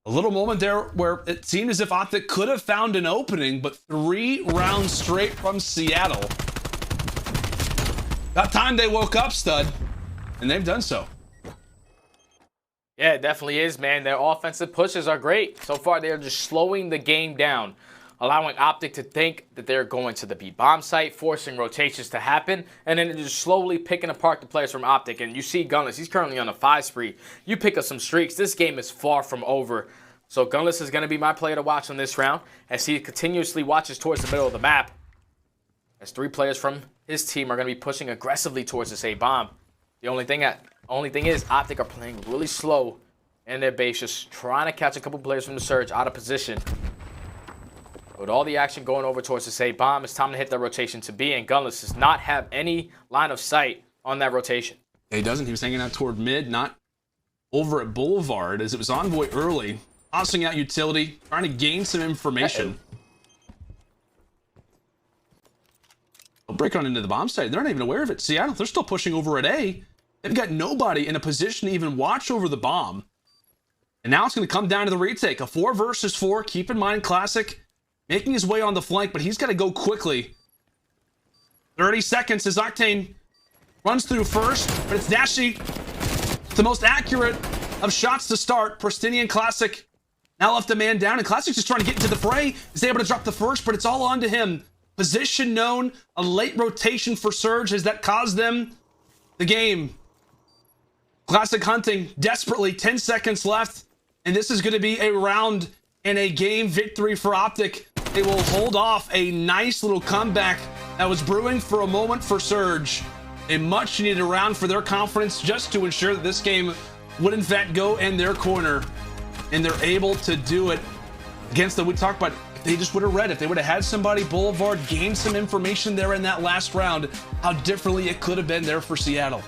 A little moment there where it seemed as if OpTic could have found an opening, but 3 rounds straight from Seattle. That time they woke up, stud, and they've done so. Yeah, it definitely is, man. Their offensive pushes are great. So far, they are just slowing the game down, allowing OpTic to think that they're going to the B-bomb site, forcing rotations to happen, and then just slowly picking apart the players from OpTic. And you see Gunless, he's currently on a 5 spree. You pick up some streaks, this game is far from over. So Gunless is going to be my player to watch on this round as he continuously watches towards the middle of the map. As 3 players from his team are going to be pushing aggressively towards this A-bomb. The only thing is OpTic are playing really slow in their base, just trying to catch a couple players from the Surge out of position. With all the action going over towards this A-bomb, it's time to hit that rotation to B, and Gunless does not have any line of sight on that rotation. He doesn't. He was hanging out toward mid, not over at Boulevard, as it was Envoy early, tossing out utility, trying to gain some information. They'll break on into the bomb site. They're not even aware of it. Seattle, they're still pushing over at A. They've got nobody in a position to even watch over the bomb. And now it's going to come down to the retake. A 4 versus 4. Keep in mind, Classic making his way on the flank, but he's got to go quickly. 30 seconds as Octane runs through first, but it's Dashy, the most accurate of shots to start. Prestinni and Classic now left a man down, and Classic's just trying to get into the fray. He's able to drop the first, but it's all on to him. Position known, a late rotation for Surge. Has that caused them the game? Classic hunting desperately, 10 seconds left, and this is going to be a round and a game victory for OpTic. They will hold off a nice little comeback that was brewing for a moment for Surge. A much needed round for their confidence, just to ensure that this game would in fact go in their corner, and they're able to do it against the, we talked about, if they just would have read, if they would have had somebody Boulevard gain some information there in that last round, how differently it could have been there for Seattle.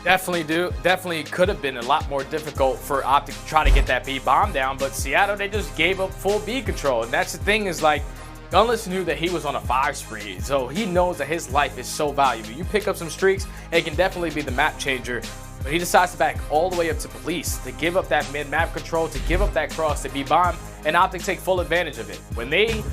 Definitely could have been a lot more difficult for OpTic to try to get that B bomb down, but Seattle, they just gave up full B control. And that's the thing, is like, Gunless knew that he was on a 5 spree, so he knows that his life is so valuable. You pick up some streaks, it can definitely be the map changer. But he decides to back all the way up to police, to give up that mid-map control, to give up that cross, to be bomb, and OpTic take full advantage of it. When they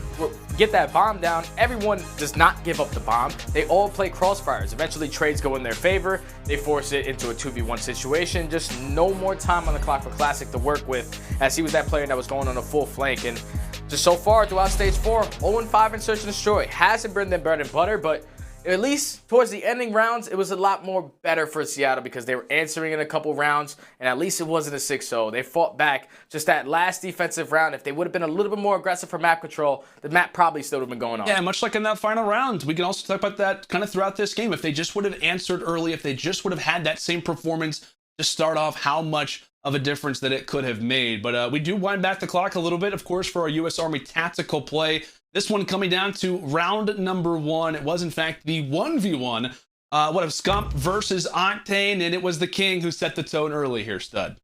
get that bomb down, everyone does not give up the bomb. They all play crossfires. Eventually, trades go in their favor. They force it into a 2v1 situation. Just no more time on the clock for Classic to work with, as he was that player that was going on a full flank. And just so far throughout Stage 4, 0-5 in Search and Destroy. Hasn't been their bread and butter, but at least towards the ending rounds, it was a lot more better for Seattle because they were answering in a couple rounds, and at least it wasn't a 6-0. They fought back. Just that last defensive round, if they would have been a little bit more aggressive for map control, the map probably still would have been going on. Yeah, much like in that final round. We can also talk about that kind of throughout this game. If they just would have answered early, if they just would have had that same performance to start off, how much of a difference that it could have made. But we do wind back the clock a little bit, of course, for our U.S. Army tactical play. This one coming down to round number 1. It was, in fact, the 1v1 of Scump versus Octane, and it was the King who set the tone early here, Stud.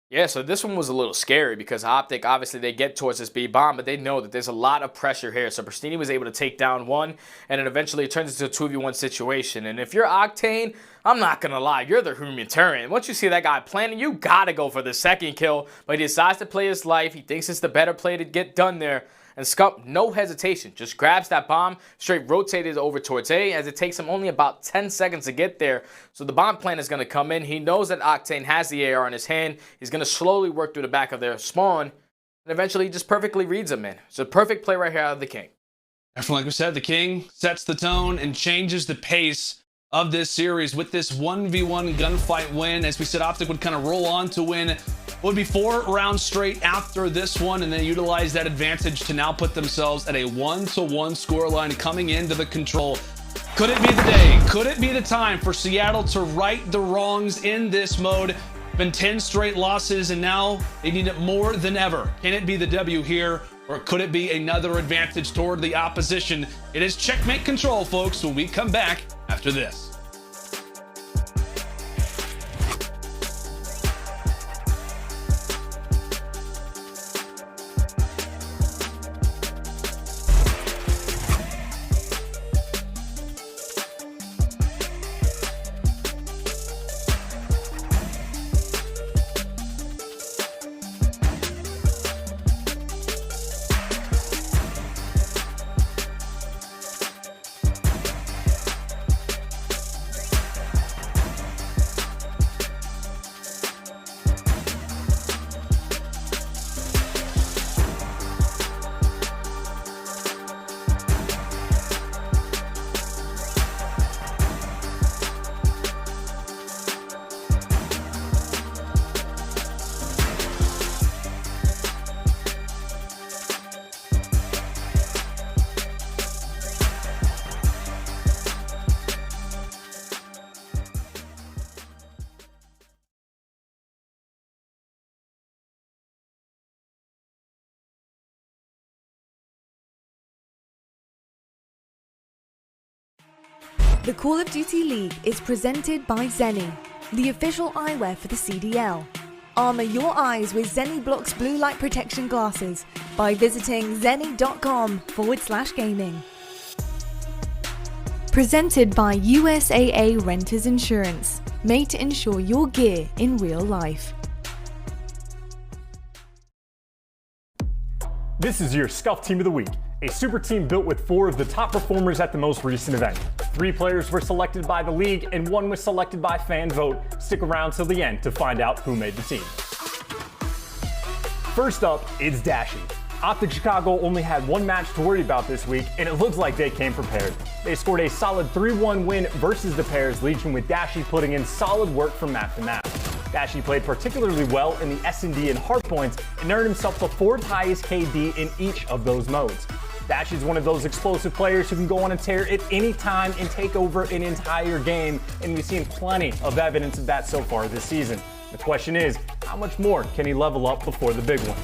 Yeah, so this one was a little scary because OpTic, obviously, they get towards this B bomb, but they know that there's a lot of pressure here. So Prestinni was able to take down one, and then eventually it turns into a 2v1 situation. And if you're Octane, I'm not going to lie, you're the humanitarian. Once you see that guy planning, you got to go for the second kill. But he decides to play his life. He thinks it's the better play to get done there. And Scump, no hesitation, just grabs that bomb, straight rotated over towards A, as it takes him only about 10 seconds to get there. So the bomb plan is going to come in. He knows that Octane has the AR in his hand. He's going to slowly work through the back of their spawn, and eventually he just perfectly reads him in. It's a perfect play right here out of the King. Definitely, like we said, the King sets the tone and changes the pace of this series with this 1v1 gunfight win. As we said, OpTic would kind of roll on to win. It would be 4 rounds straight after this one, and then utilize that advantage to now put themselves at a 1-1 scoreline coming into the control. Could it be the day? Could it be the time for Seattle to right the wrongs in this mode? Been 10 straight losses, and now they need it more than ever. Can it be the W here, or could it be another advantage toward the opposition? It is checkmate control, folks, when we come back after this. The Call of Duty League is presented by Seany, the official eyewear for the CDL. Armor your eyes with Seany Blocks blue light protection glasses by visiting seany.com/gaming. Presented by USAA Renters Insurance, made to insure your gear in real life. This is your Scuff Team of the Week, a super team built with 4 of the top performers at the most recent event. 3 players were selected by the league and 1 was selected by fan vote. Stick around till the end to find out who made the team. First up, it's Dashy. OpTic Chicago only had 1 match to worry about this week, and it looks like they came prepared. They scored a solid 3-1 win versus the Pairs Legion, with Dashy putting in solid work from map to map. Dashy played particularly well in the S&D and hardpoints and earned himself the 4th highest KD in each of those modes. Dashy's one of those explosive players who can go on a tear at any time and take over an entire game, and we've seen plenty of evidence of that so far this season. The question is, how much more can he level up before the big one?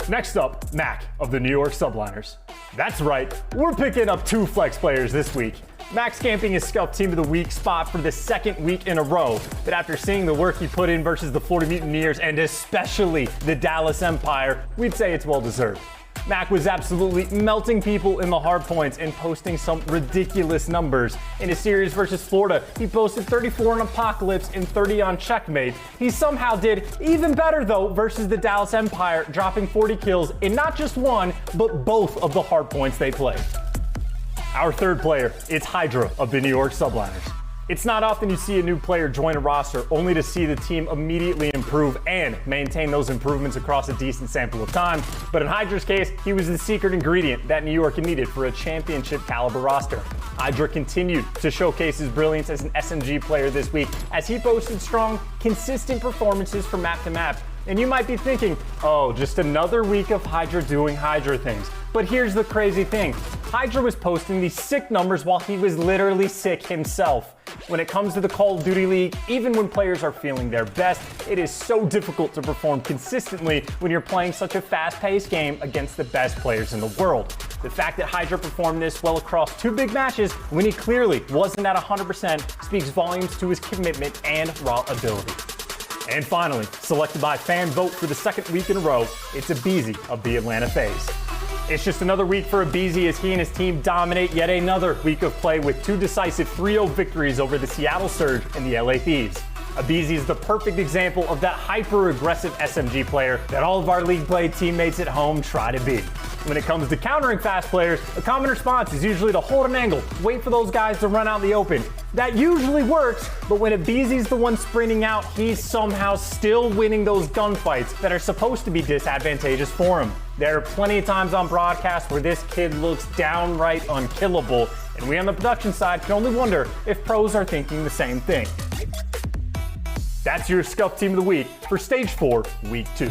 Next up, Mack of the New York Subliners. That's right, we're picking up 2 flex players this week. Mack's camping his Scump Team of the Week spot for the second week in a row, but after seeing the work he put in versus the Florida Mutineers and especially the Dallas Empire, we'd say it's well deserved. Mack was absolutely melting people in the hard points and posting some ridiculous numbers. In his series versus Florida, he posted 34 on Apocalypse and 30 on Checkmate. He somehow did even better though versus the Dallas Empire, dropping 40 kills in not just one, but both of the hard points they played. Our third player, it's HyDra of the New York Subliners. It's not often you see a new player join a roster only to see the team immediately improve and maintain those improvements across a decent sample of time, but in HyDra's case, he was the secret ingredient that New York needed for a championship caliber roster. HyDra continued to showcase his brilliance as an SMG player this week as he posted strong, consistent performances from map to map. And you might be thinking, oh, just another week of HyDra doing HyDra things. But here's the crazy thing. HyDra was posting these sick numbers while he was literally sick himself. When it comes to the Call of Duty League, even when players are feeling their best, it is so difficult to perform consistently when you're playing such a fast-paced game against the best players in the world. The fact that HyDra performed this well across 2 big matches when he clearly wasn't at 100% speaks volumes to his commitment and raw ability. And finally, selected by fan vote for the second week in a row, it's aBeZy of the Atlanta FaZe. It's just another week for aBeZy as he and his team dominate yet another week of play with 2 decisive 3-0 victories over the Seattle Surge and the LA Thieves. aBeZy is the perfect example of that hyper-aggressive SMG player that all of our league play teammates at home try to be. When it comes to countering fast players, a common response is usually to hold an angle, wait for those guys to run out in the open. That usually works, but when aBeZy's the one sprinting out, he's somehow still winning those gunfights that are supposed to be disadvantageous for him. There are plenty of times on broadcast where this kid looks downright unkillable, and we on the production side can only wonder if pros are thinking the same thing. That's your Scump Team of the Week for Stage 4, Week 2.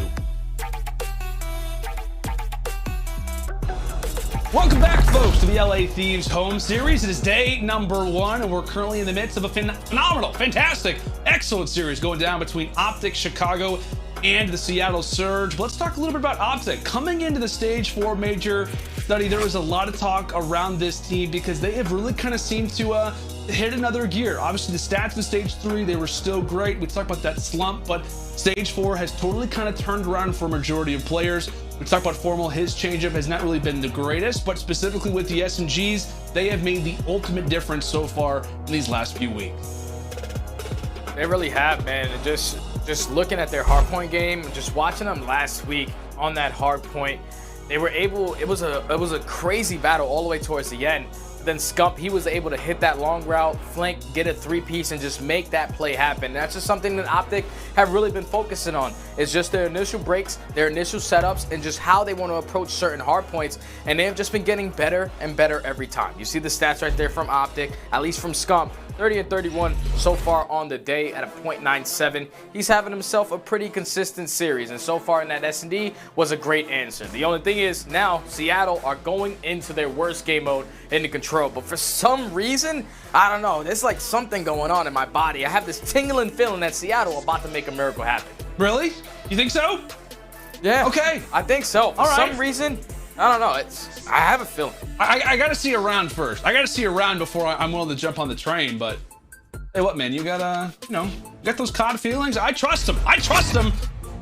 Welcome back, folks, to the LA Thieves Home Series. It is day number 1, and we're currently in the midst of a phenomenal, fantastic, excellent series going down between OpTic Chicago and the Seattle Surge. But let's talk a little bit about OpTic. Coming into the Stage 4 major study, there was a lot of talk around this team because they have really kind of seemed to hit another gear. Obviously, the stats in Stage 3, they were still great. We talked about that slump, but Stage 4 has totally kind of turned around for a majority of players. We talked about Formal, his changeup has not really been the greatest, but specifically with the SMGs, they have made the ultimate difference so far in these last few weeks. They really have, man. And just looking at their hardpoint game, just watching them last week on that hardpoint, they were able, it was a crazy battle all the way towards the end. Then Scump, he was able to hit that long route, flank, get a 3-piece, and just make that play happen. And that's just something that OpTic have really been focusing on. It's just their initial breaks, their initial setups, and just how they want to approach certain hard points. And they have just been getting better and better every time. You see the stats right there from OpTic, at least from Scump. 30 and 31 so far on the day at a .97. He's having himself a pretty consistent series, and so far in that S&D was a great answer. The only thing is now Seattle are going into their worst game mode into control, but for some reason, I don't know, there's like something going on in my body. I have this tingling feeling that Seattle are about to make a miracle happen. Really? You think so? Yeah. Okay. I think so. For some reason, I don't know. I have a feeling. I got to see a round first. I got to see a round before I'm willing to jump on the train. But hey, what, man? You got you got those COD feelings. I trust him. I trust him.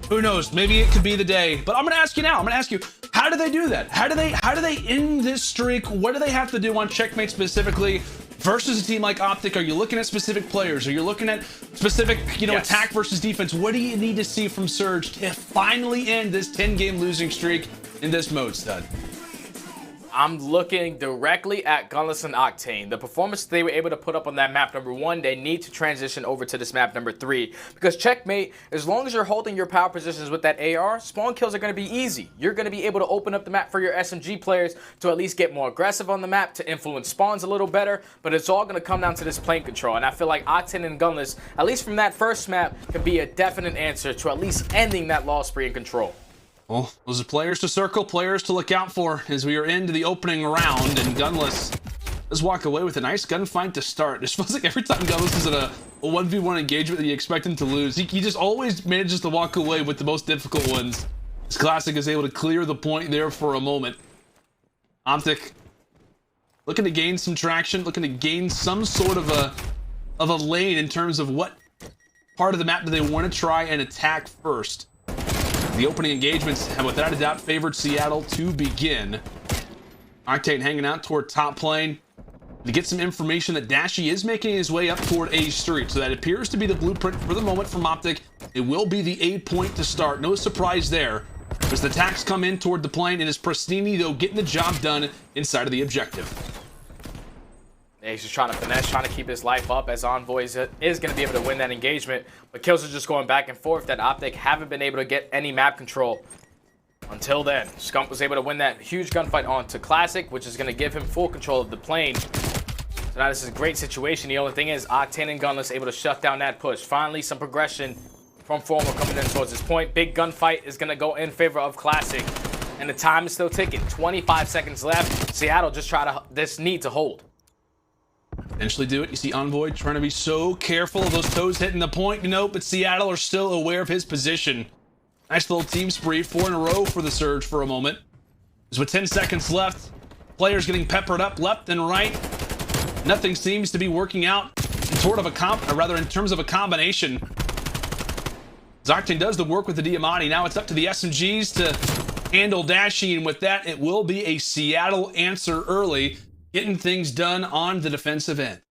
Who knows? Maybe it could be the day. But I'm gonna ask you now. I'm gonna ask you, how do they do that? How do they end this streak? What do they have to do on Checkmate specifically versus a team like OpTic? Are you looking at specific players? Are you looking at specific, attack versus defense? What do you need to see from Surge to finally end this 10-game losing streak in this mode, stud? I'm looking directly at Gunless and Octane. The performance they were able to put up on that map number 1, they need to transition over to this map number 3. Because Checkmate, as long as you're holding your power positions with that AR, spawn kills are going to be easy. You're going to be able to open up the map for your SMG players to at least get more aggressive on the map, to influence spawns a little better, but it's all going to come down to this plane control. And I feel like Octane and Gunless, at least from that first map, could be a definite answer to at least ending that loss spree in control. Well, those are players to circle, players to look out for as we are into the opening round, and Gunless does walk away with a nice gunfight to start. It feels like every time Gunless is in a 1v1 engagement that you expect him to lose, he just always manages to walk away with the most difficult ones. This Classic is able to clear the point there for a moment. OpTic looking to gain some traction, looking to gain some sort of a lane in terms of what part of the map do they want to try and attack first. The opening engagements have without a doubt favored Seattle to begin. Octane hanging out toward top plane to get some information that Dashy is making his way up toward A Street. So that appears to be the blueprint for the moment from OpTic. It will be the A point to start. No surprise there. As the attacks come in toward the plane, it is Prestinni, though, getting the job done inside of the objective. Yeah, he's just trying to finesse, trying to keep his life up as Envoy is going to be able to win that engagement. But kills are just going back and forth that OpTic haven't been able to get any map control. Until then, Scump was able to win that huge gunfight onto Classic, which is going to give him full control of the plane. So now this is a great situation. The only thing is Octane and Gunless able to shut down that push. Finally, some progression from Formal coming in towards this point. Big gunfight is going to go in favor of Classic. And the time is still ticking. 25 seconds left. Seattle just need to hold. Eventually do it. You see Envoy trying to be so careful of those toes hitting the point. But Seattle are still aware of his position. Nice little team spree, 4 in a row for the Surge for a moment. As with 10 seconds left, players getting peppered up left and right. Nothing seems to be working out in terms of a combination. Octane does the work with the Diamante. Now it's up to the SMGs to handle Dashy, and with that, it will be a Seattle answer early, getting things done on the defensive end.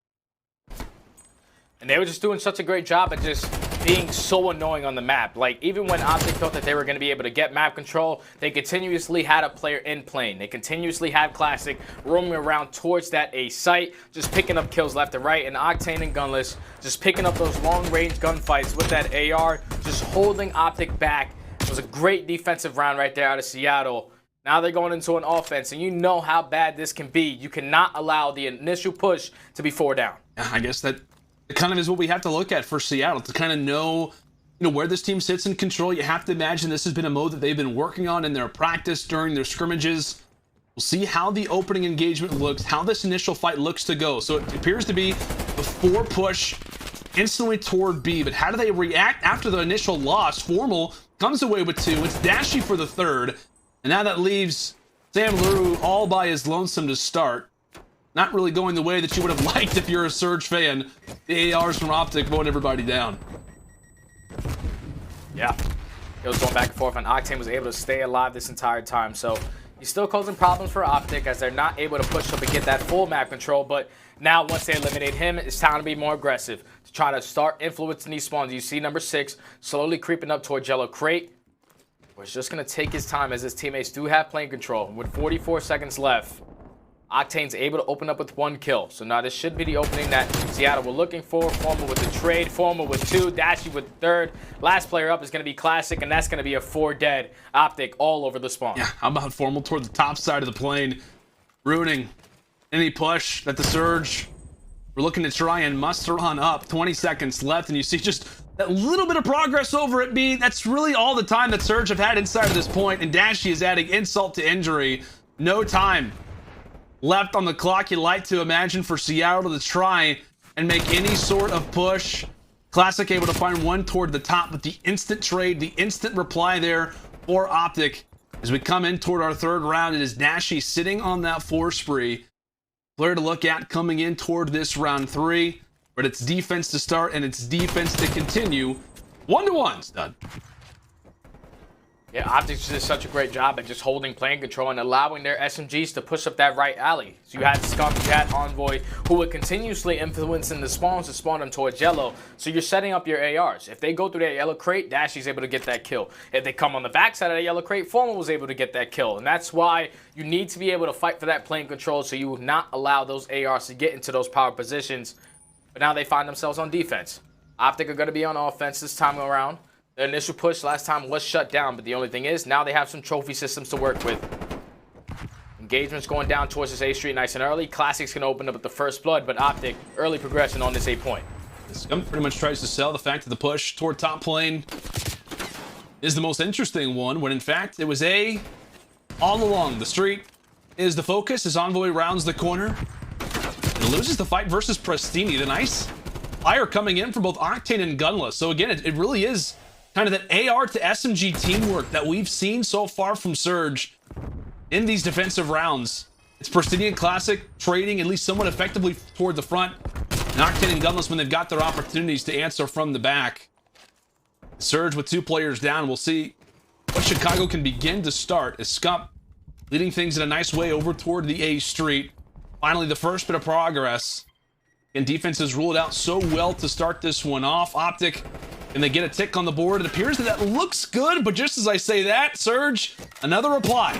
And they were just doing such a great job at just being so annoying on the map. Like, even when OpTic thought that they were going to be able to get map control, they continuously had a player in plane. They continuously had Classic roaming around towards that A site, just picking up kills left and right, and Octane and Gunless just picking up those long-range gunfights with that AR, just holding OpTic back. It was a great defensive round right there out of Seattle. Now they're going into an offense, and you know how bad this can be. You cannot allow the initial push to be 4 down. I guess that kind of is what we have to look at for Seattle to kind of know, where this team sits in control. You have to imagine this has been a mode that they've been working on in their practice during their scrimmages. We'll see how the opening engagement looks, how this initial fight looks to go. So it appears to be a 4 push instantly toward B, but how do they react after the initial loss? Formal comes away with 2. It's Dashy for the 3rd, and now that leaves Sam LaRue all by his lonesome to start. Not really going the way that you would have liked if you're a Surge fan. The ARs from OpTic mowing everybody down. Yeah, it was going back and forth, and Octane was able to stay alive this entire time. So he's still causing problems for OpTic as they're not able to push up and get that full map control. But now once they eliminate him, it's time to be more aggressive to try to start influencing these spawns. You see number 6 slowly creeping up towards Yellow Crate. But it's just going to take his time as his teammates do have plane control. And with 44 seconds left, Octane's able to open up with 1 kill. So now this should be the opening that Seattle were looking for. Formal with the trade, Formal with 2, Dashy with the 3rd. Last player up is going to be Classic, and that's going to be a 4 dead OpTic all over the spawn. Yeah, how about Formal toward the top side of the plane, ruining any push that the Surge were looking to try and muster on up. 20 seconds left, and you see just that little bit of progress over at B. That's really all the time that Surge have had inside of this point, and Dashy is adding insult to injury. No time left on the clock, you'd like to imagine, for Seattle to try and make any sort of push. Classic able to find 1 toward the top with the instant trade, the instant reply there for OpTic. As we come in toward our 3rd round, it is Dashy sitting on that 4 spree. Player to look at coming in toward this round 3, but it's defense to start and it's defense to continue. 1-to-1, stud. Yeah, OpTic did such a great job at just holding plane control and allowing their SMGs to push up that right alley. So you had Scump, you had Envoy, who were continuously influencing the spawns to spawn them towards yellow. So you're setting up your ARs. If they go through that yellow crate, Dashy's able to get that kill. If they come on the backside of that yellow crate, Formal was able to get that kill. And that's why you need to be able to fight for that plane control so you will not allow those ARs to get into those power positions. But now they find themselves on defense. OpTic are going to be on offense this time around. The initial push last time was shut down, but the only thing is now they have some trophy systems to work with. Engagement's going down towards this A Street nice and early. Classic's going to open up with the first blood, but OpTic early progression on this A point. Scump pretty much tries to sell the fact that the push toward top plane is the most interesting one, when in fact it was A all along. The street is the focus as Envoy rounds the corner and loses the fight versus Prestinni. The nice fire coming in from both Octane and Gunless. So again, it really is kind of that AR to SMG teamwork that we've seen so far from Surge in these defensive rounds. It's Prestinni and Classic trading at least somewhat effectively toward the front. Octane and Gunless when they've got their opportunities to answer from the back. Surge with 2 players down. We'll see what Chicago can begin to start as Scump leading things in a nice way over toward the A Street. Finally, the first bit of progress. And defense has ruled out so well to start this one off. OpTic, and they get a tick on the board. It appears that looks good, but just as I say that, Surge, another reply.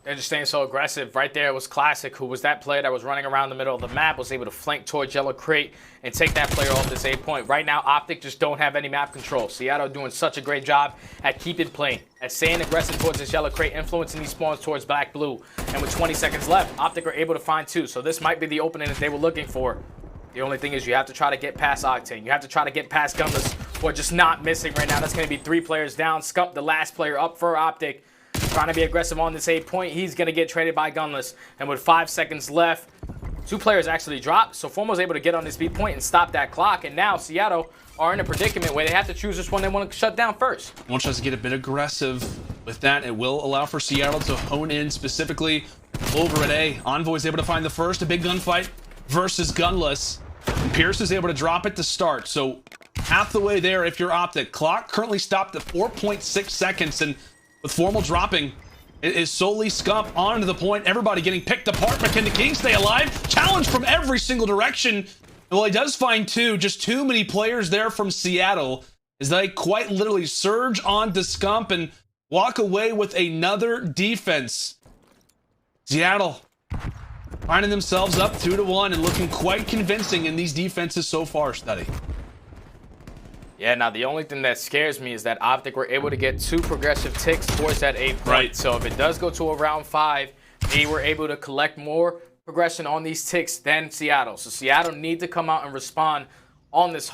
They're just staying so aggressive. Right there was Classic, who was that player that was running around the middle of the map, was able to flank towards Yellow Crate and take that player off this A point. Right now, OpTic just don't have any map control. Seattle doing such a great job at keeping playing, at staying aggressive towards this Yellow Crate, influencing these spawns towards Black Blue. And with 20 seconds left, OpTic are able to find 2. So this might be the opening that they were looking for. The only thing is you have to try to get past Octane. You have to try to get past Gunless, or just not missing right now. That's going to be 3 players down. Scump, the last player up for OpTic, trying to be aggressive on this A point. He's going to get traded by Gunless. And with 5 seconds left, 2 players actually dropped. So Formo was able to get on this B point and stop that clock. And now Seattle are in a predicament where they have to choose which one they want to shut down first. One tries to get a bit aggressive with that. It will allow for Seattle to hone in specifically over at A. Envoy is able to find the first. A big gunfight versus Gunless. And Pierce is able to drop it to start. So half the way there if you're OpTic. Clock currently stopped at 4.6 seconds. And with Formal dropping, it is solely Scump onto the point. Everybody getting picked apart, but can the King stay alive? Challenge from every single direction. Well, he does find 2. Just too many players there from Seattle as they quite literally surge onto Scump and walk away with another defense. Seattle finding themselves up 2-1 and looking quite convincing in these defenses so far, Study. Yeah, now the only thing that scares me is that OpTic were able to get 2 progressive ticks towards that A point. Right. So if it does go to a round 5, they were able to collect more progression on these ticks than Seattle. So Seattle need to come out and respond on this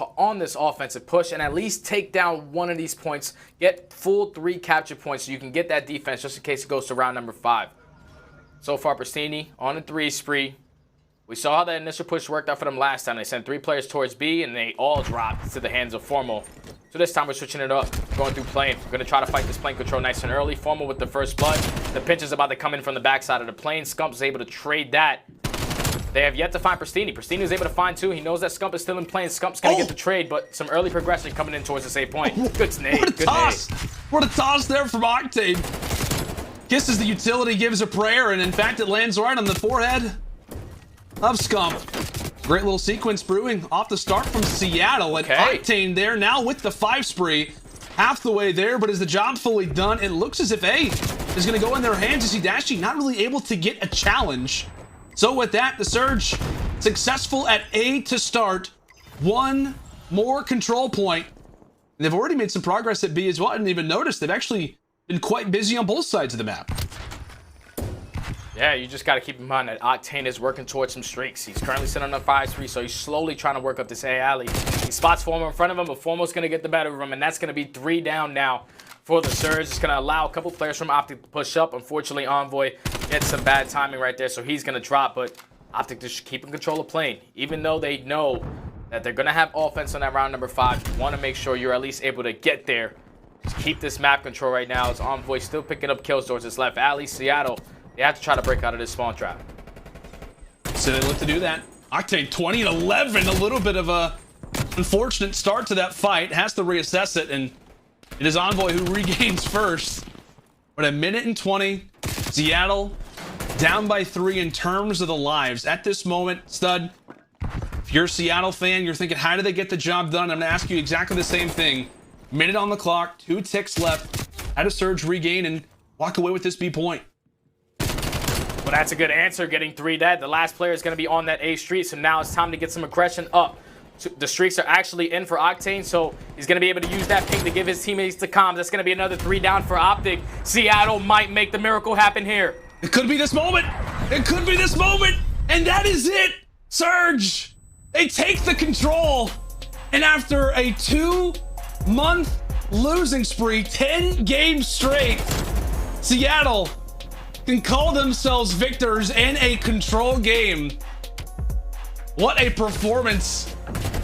offensive push and at least take down one of these points, get full 3 capture points so you can get that defense just in case it goes to round number 5. So far, Prestinni on a 3 spree. We saw how that initial push worked out for them last time. They sent 3 players towards B, and they all dropped to the hands of Formal. So this time we're switching it up, going through plane. We're going to try to fight this plane control nice and early. Formal with the first blood. The pinch is about to come in from the backside of the plane. Scump is able to trade that. They have yet to find Prestinni. Prestinni is able to find 2. He knows that Scump is still in plane. Scump's going to get the trade, but some early progression coming in towards this A point. Good nade. What a toss! What a toss there from Octane. Kisses the utility, gives a prayer, and in fact it lands right on the forehead of Scump. Great little sequence brewing off the start from Seattle. And Octane there now with the 5 spree. Half the way there, but is the job fully done? It looks as if A is going to go in their hands. You see Dashy not really able to get a challenge. So with that, the Surge successful at A to start. 1 more control point. And they've already made some progress at B as well. I didn't even notice. They've actually been quite busy on both sides of the map. Yeah, you just got to keep in mind that Octane is working towards some streaks. He's currently sitting on a 5-3, so he's slowly trying to work up this aLLeY. He spots Formo in front of him, but Formo's going to get the better of him, and that's going to be 3 down now for the Surge. It's going to allow a couple players from OpTic to push up. Unfortunately, Envoy gets some bad timing right there, so he's going to drop, but OpTic just keep in control of plane. Even though they know that they're going to have offense on that round number 5, you want to make sure you're at least able to get there. Just keep this map control right now. As Envoy still picking up kills towards his left. aLLeY, Seattle, they have to try to break out of this spawn trap. So they look to do that. Octane 20-11, a little bit of a unfortunate start to that fight. Has to reassess it, and it is Envoy who regains first. But 1:20, Seattle down by 3 in terms of the lives. At this moment, Stud, if you're a Seattle fan, you're thinking, how do they get the job done? I'm going to ask you exactly the same thing. Minute on the clock, 2 ticks left. How does Surge regain and walk away with this B point? Well, that's a good answer, getting 3 dead. The last player is going to be on that A street, so now it's time to get some aggression up. The streaks are actually in for Octane, so he's going to be able to use that ping to give his teammates the comms. That's going to be another 3 down for OpTic. Seattle might make the miracle happen here. It could be this moment. It could be this moment. And that is it. Surge, they take the control. And after a 2-month losing spree, 10 games straight, Seattle can call themselves victors in a control game. What a performance.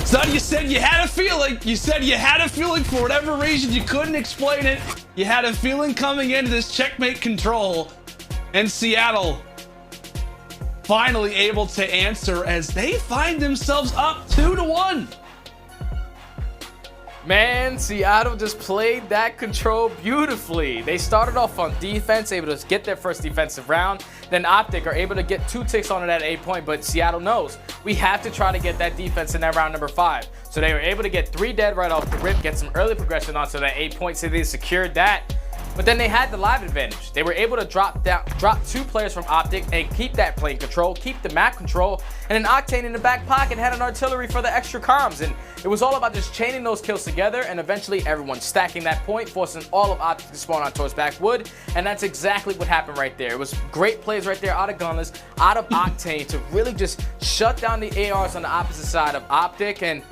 Stud, you said you had a feeling. You said you had a feeling for whatever reason. You couldn't explain it. You had a feeling coming into this checkmate control. And Seattle finally able to answer as they find themselves up 2-1. Man, Seattle just played that control beautifully. They started off on defense, able to get their first defensive round. Then OpTic are able to get 2 ticks on it at 8 point, but Seattle knows we have to try to get that defense in that round number 5. So they were able to get 3 dead right off the rip, get some early progression onto that 8 point, so they secured that. But then they had the live advantage. They were able to drop 2 players from OpTic and keep that plane control, keep the Mack control, and then Octane in the back pocket had an artillery for the extra comms. And it was all about just chaining those kills together, and eventually everyone stacking that point, forcing all of OpTic to spawn on towards backwood. And that's exactly what happened right there. It was great plays right there out of Gunless, out of Octane to really just shut down the ARs on the opposite side of OpTic. And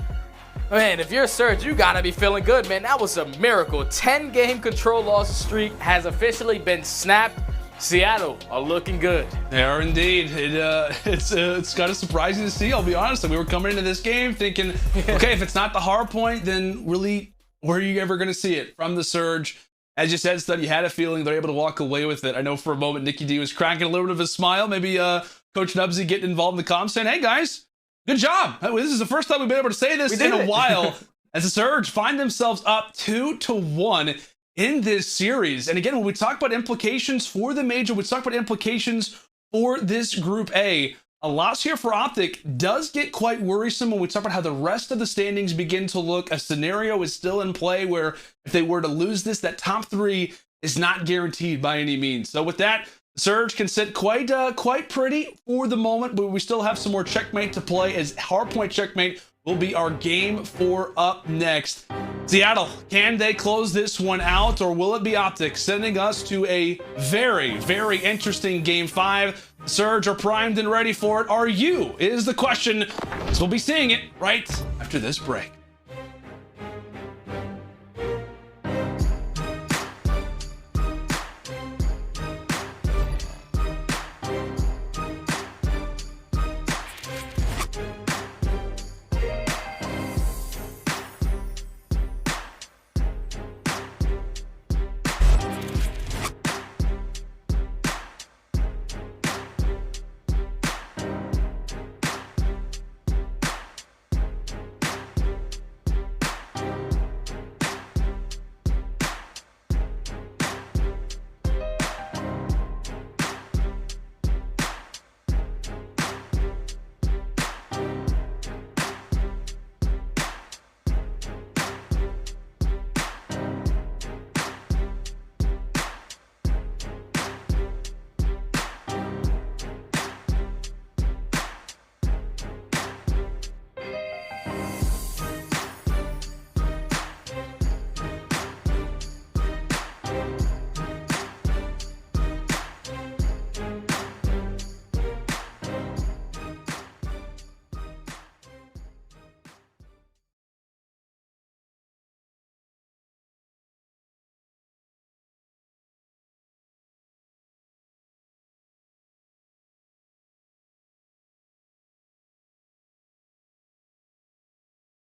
man, if you're Surge, you gotta be feeling good, man. That was a miracle. 10-game control loss streak has officially been snapped. Seattle are looking good. They are indeed. It's kind of surprising to see, I'll be honest. We were coming into this game thinking, okay, if it's not the hard point, then really, where are you ever going to see it from the Surge? As you said, Stud, you had a feeling they're able to walk away with it. I know for a moment Nicky D was cracking a little bit of a smile. Maybe Coach Nubsy getting involved in the comms saying, hey guys, good job. This is the first time we've been able to say this in a while as the Surge find themselves up 2-1 in this series. And again, when we talk about implications for the major, we talk about implications for this Group A. A loss here for OpTic does get quite worrisome when we talk about how the rest of the standings begin to look. A scenario is still in play where if they were to lose this, that top 3 is not guaranteed by any means. So with that, Surge can sit quite pretty for the moment, but we still have some more checkmate to play as hardpoint checkmate will be our game 4 up next. Seattle, can they close this one out, or will it be OpTic sending us to a very, very interesting game 5? Surge are primed and ready for it. Are you? Is the question. So we'll be seeing it right after this break.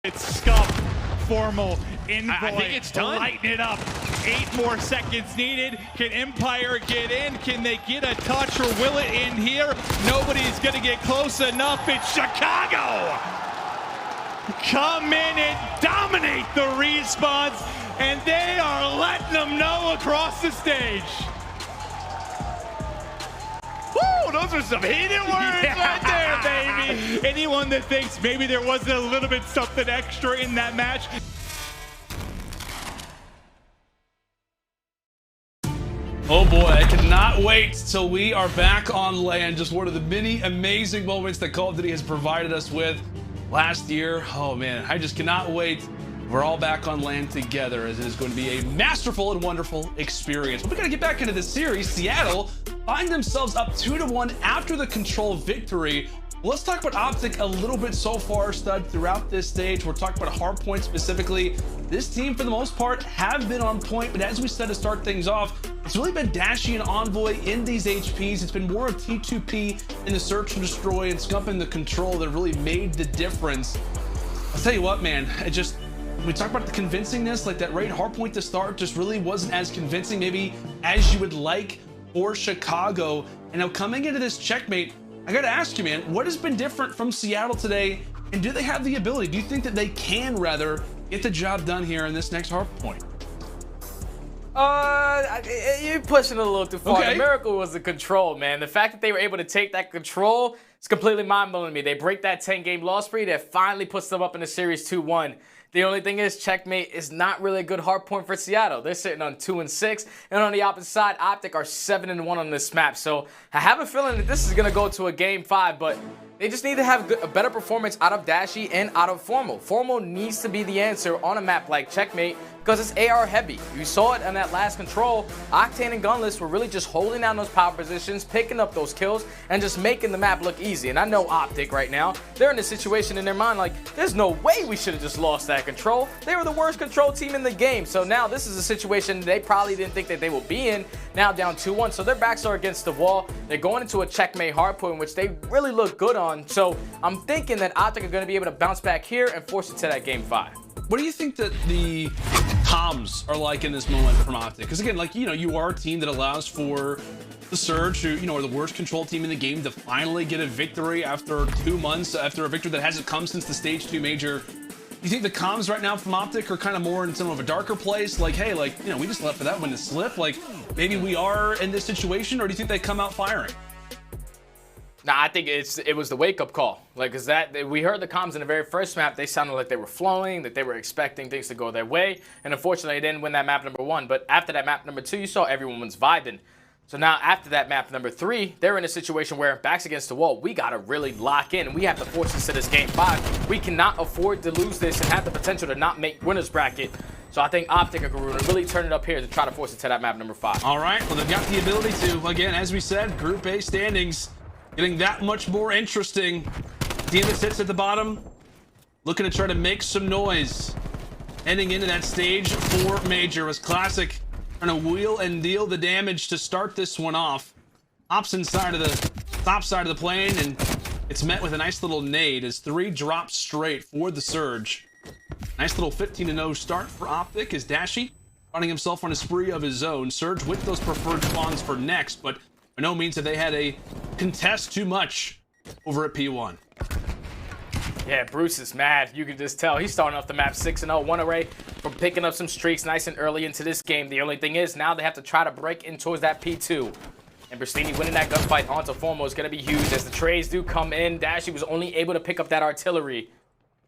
It's Scump, Formal, Envoy, I think it's done. Lighten it up. 8 more seconds needed. Can Empire get in? Can they get a touch, or will it in here? Nobody's gonna get close enough. It's Chicago! Come in and dominate the respawns, and they are letting them know across the stage. Woo, those are some heated words right there, baby. Anyone that thinks maybe there wasn't a little bit something extra in that match. Oh boy, I cannot wait till we are back on land. Just one of the many amazing moments that Call of Duty has provided us with last year. Oh man, I just cannot wait. We're all back on land together, as it is going to be a masterful and wonderful experience. But we gotta get back into this series. Seattle find themselves up 2-1 after the control victory. Let's talk about OpTic a little bit so far, Stud, throughout this stage. We're talking about hardpoint specifically. This team, for the most part, have been on point, but as we said to start things off, it's really been Dashy and Envoy in these HPs. It's been more of T2P in the search and destroy and Scump in the control that really made the difference. I'll tell you what, man, we talk about the convincingness, like that raid hardpoint to start just really wasn't as convincing maybe as you would like for Chicago. And now coming into this checkmate, I gotta ask you, man, what has been different from Seattle today? And do they have the ability? Do you think that they can rather get the job done here in this next hard point? You're pushing it a little too far. Okay. The miracle was the control, man. The fact that they were able to take that control is completely mind-blowing to me. They break that 10-game loss streak that finally puts them up in the series 2-1. The only thing is, checkmate is not really a good hard point for Seattle. They're sitting on 2-6, and on the opposite side, OpTic are 7-1 on this map. So I have a feeling that this is gonna go to a game 5, but they just need to have a better performance out of Dashy and out of Formal. Formal needs to be the answer on a map like checkmate because it's AR heavy. You saw it on that last control. Octane and Gunless were really just holding down those power positions, picking up those kills, and just making the map look easy. And I know OpTic right now, they're in a situation in their mind like, there's no way we should have just lost that control. They were the worst control team in the game. So now this is a situation they probably didn't think that they would be in. Now down 2-1, so their backs are against the wall. They're going into a checkmate hardpoint, in which they really look good on. So I'm thinking that OpTic are going to be able to bounce back here and force it to that game 5. What do you think that the comms are like in this moment from OpTic? Because again, like, you know, you are a team that allows for the Surge, who, you know, are the worst control team in the game, to finally get a victory after 2 months, after a victory that hasn't come since the Stage 2 major. You think the comms right now from OpTic are kind of more in some of a darker place? Like, hey, like, you know, we just left for that one to slip. Like, maybe we are in this situation, or do you think they come out firing? Nah, I think it was the wake-up call. Like, cause we heard the comms in the very first map. They sounded like they were flowing, that they were expecting things to go their way. And unfortunately, they didn't win that map number 1. But after that map number 2, you saw everyone was vibing. So now after that map number 3, they're in a situation where backs against the wall, we gotta really lock in. We have to force this to this game 5. We cannot afford to lose this and have the potential to not make winners bracket. So I think OpTic are going to really turn it up here to try to force it to that map number 5. All right, well, they've got the ability to, again, as we said, Group A standings getting that much more interesting. Team that sits at the bottom, looking to try to make some noise. Heading into that stage 4 major was Classic trying to wheel and deal the damage to start this one off. Hops inside of the top side of the plane, and it's met with a nice little nade as 3 drops straight for the Surge. Nice little 15-0 start for OpTic as Dashy running himself on a spree of his own. Surge with those preferred spawns for next, but by no means have they had a contest too much over at P1. Yeah, Bruce is mad. You can just tell. He's starting off the map 6-0, 1 array from picking up some streaks nice and early into this game. The only thing is now they have to try to break in towards that P2. And Prestinni winning that gunfight onto Formal is going to be huge as the trades do come in. Dashy was only able to pick up that artillery.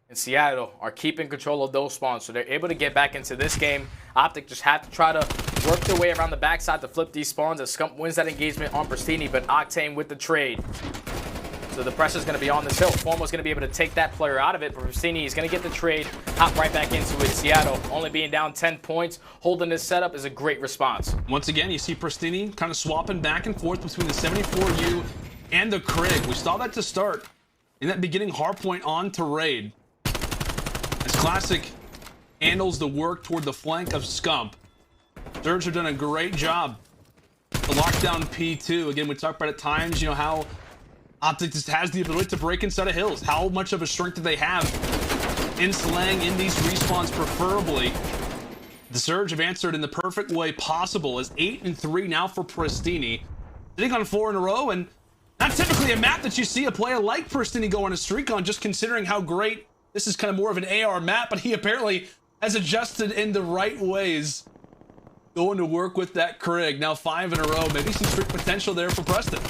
And Seattle are keeping control of those spawns, so they're able to get back into this game. OpTic just have to try to work their way around the backside to flip these spawns as Scump wins that engagement on Prestinni, but Octane with the trade. So the pressure's going to be on this hill. Formal's going to be able to take that player out of it, but Prestinni is going to get the trade, hop right back into it. Seattle only being down 10 points, holding this setup is a great response. Once again, you see Prestinni kind of swapping back and forth between the 74U and the Krig. We saw that to start in that beginning hardpoint on to raid. As Classic handles the work toward the flank of Scump. Surge have done a great job to lock down P2. Again, we talked about at times, you know, how OpTic just has the ability to break inside of hills. How much of a strength do they have in slang in these respawns preferably? The Surge have answered in the perfect way possible as 8-3 now for Prestinni. Sitting on 4 in a row, and not typically a map that you see a player like Prestinni go on a streak on, just considering how great this is. Kind of more of an AR map, but he apparently has adjusted in the right ways. Going to work with that Krig. Now 5 in a row. Maybe some streak potential there for Preston.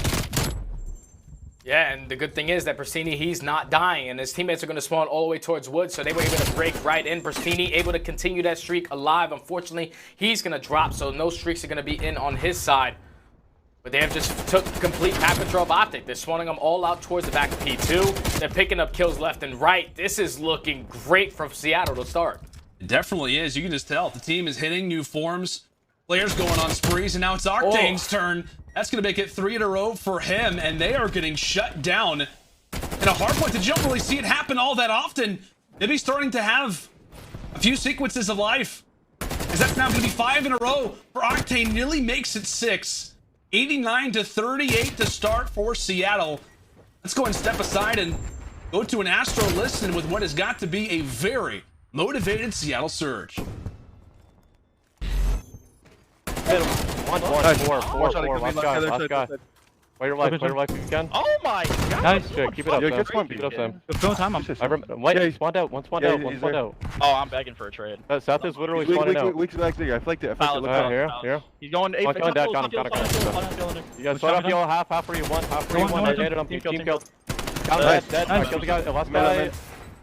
Yeah, and the good thing is that Prestinni, he's not dying, and his teammates are going to spawn all the way towards wood, so they were able to break right in. Prestinni able to continue that streak alive. Unfortunately, he's going to drop, so no streaks are going to be in on his side. But they have just took complete map control of OpTic. They're spawning them all out towards the back of P2. They're picking up kills left and right. This is looking great from Seattle to start. It definitely is. You can just tell the team is hitting new forms. Players going on sprees, and now it's Octane's turn. That's going to make it 3 in a row for him, and they are getting shut down. And a hardpoint that you don't really see it happen all that often. Maybe starting to have a few sequences of life. As that's now going to be 5 in a row for Octane. Nearly makes it 6. 89-38 to start for Seattle. Let's go and step aside and go to an Astro listen with what has got to be a very motivated Seattle Surge. Middle. Four. Last guy. Play your life if you can. Oh my god. Nice shit. Keep it up, Sam. Keep it up, Sam. Film time. Wait, spawned out. One spawned out. Oh, I'm begging for a trade. South is literally spawning out. I flicked it. Here. He's going 8. Got him. You guys start off yellow, half for you, one. I dated him. Team killed. Dead. I killed the guy. Last guy.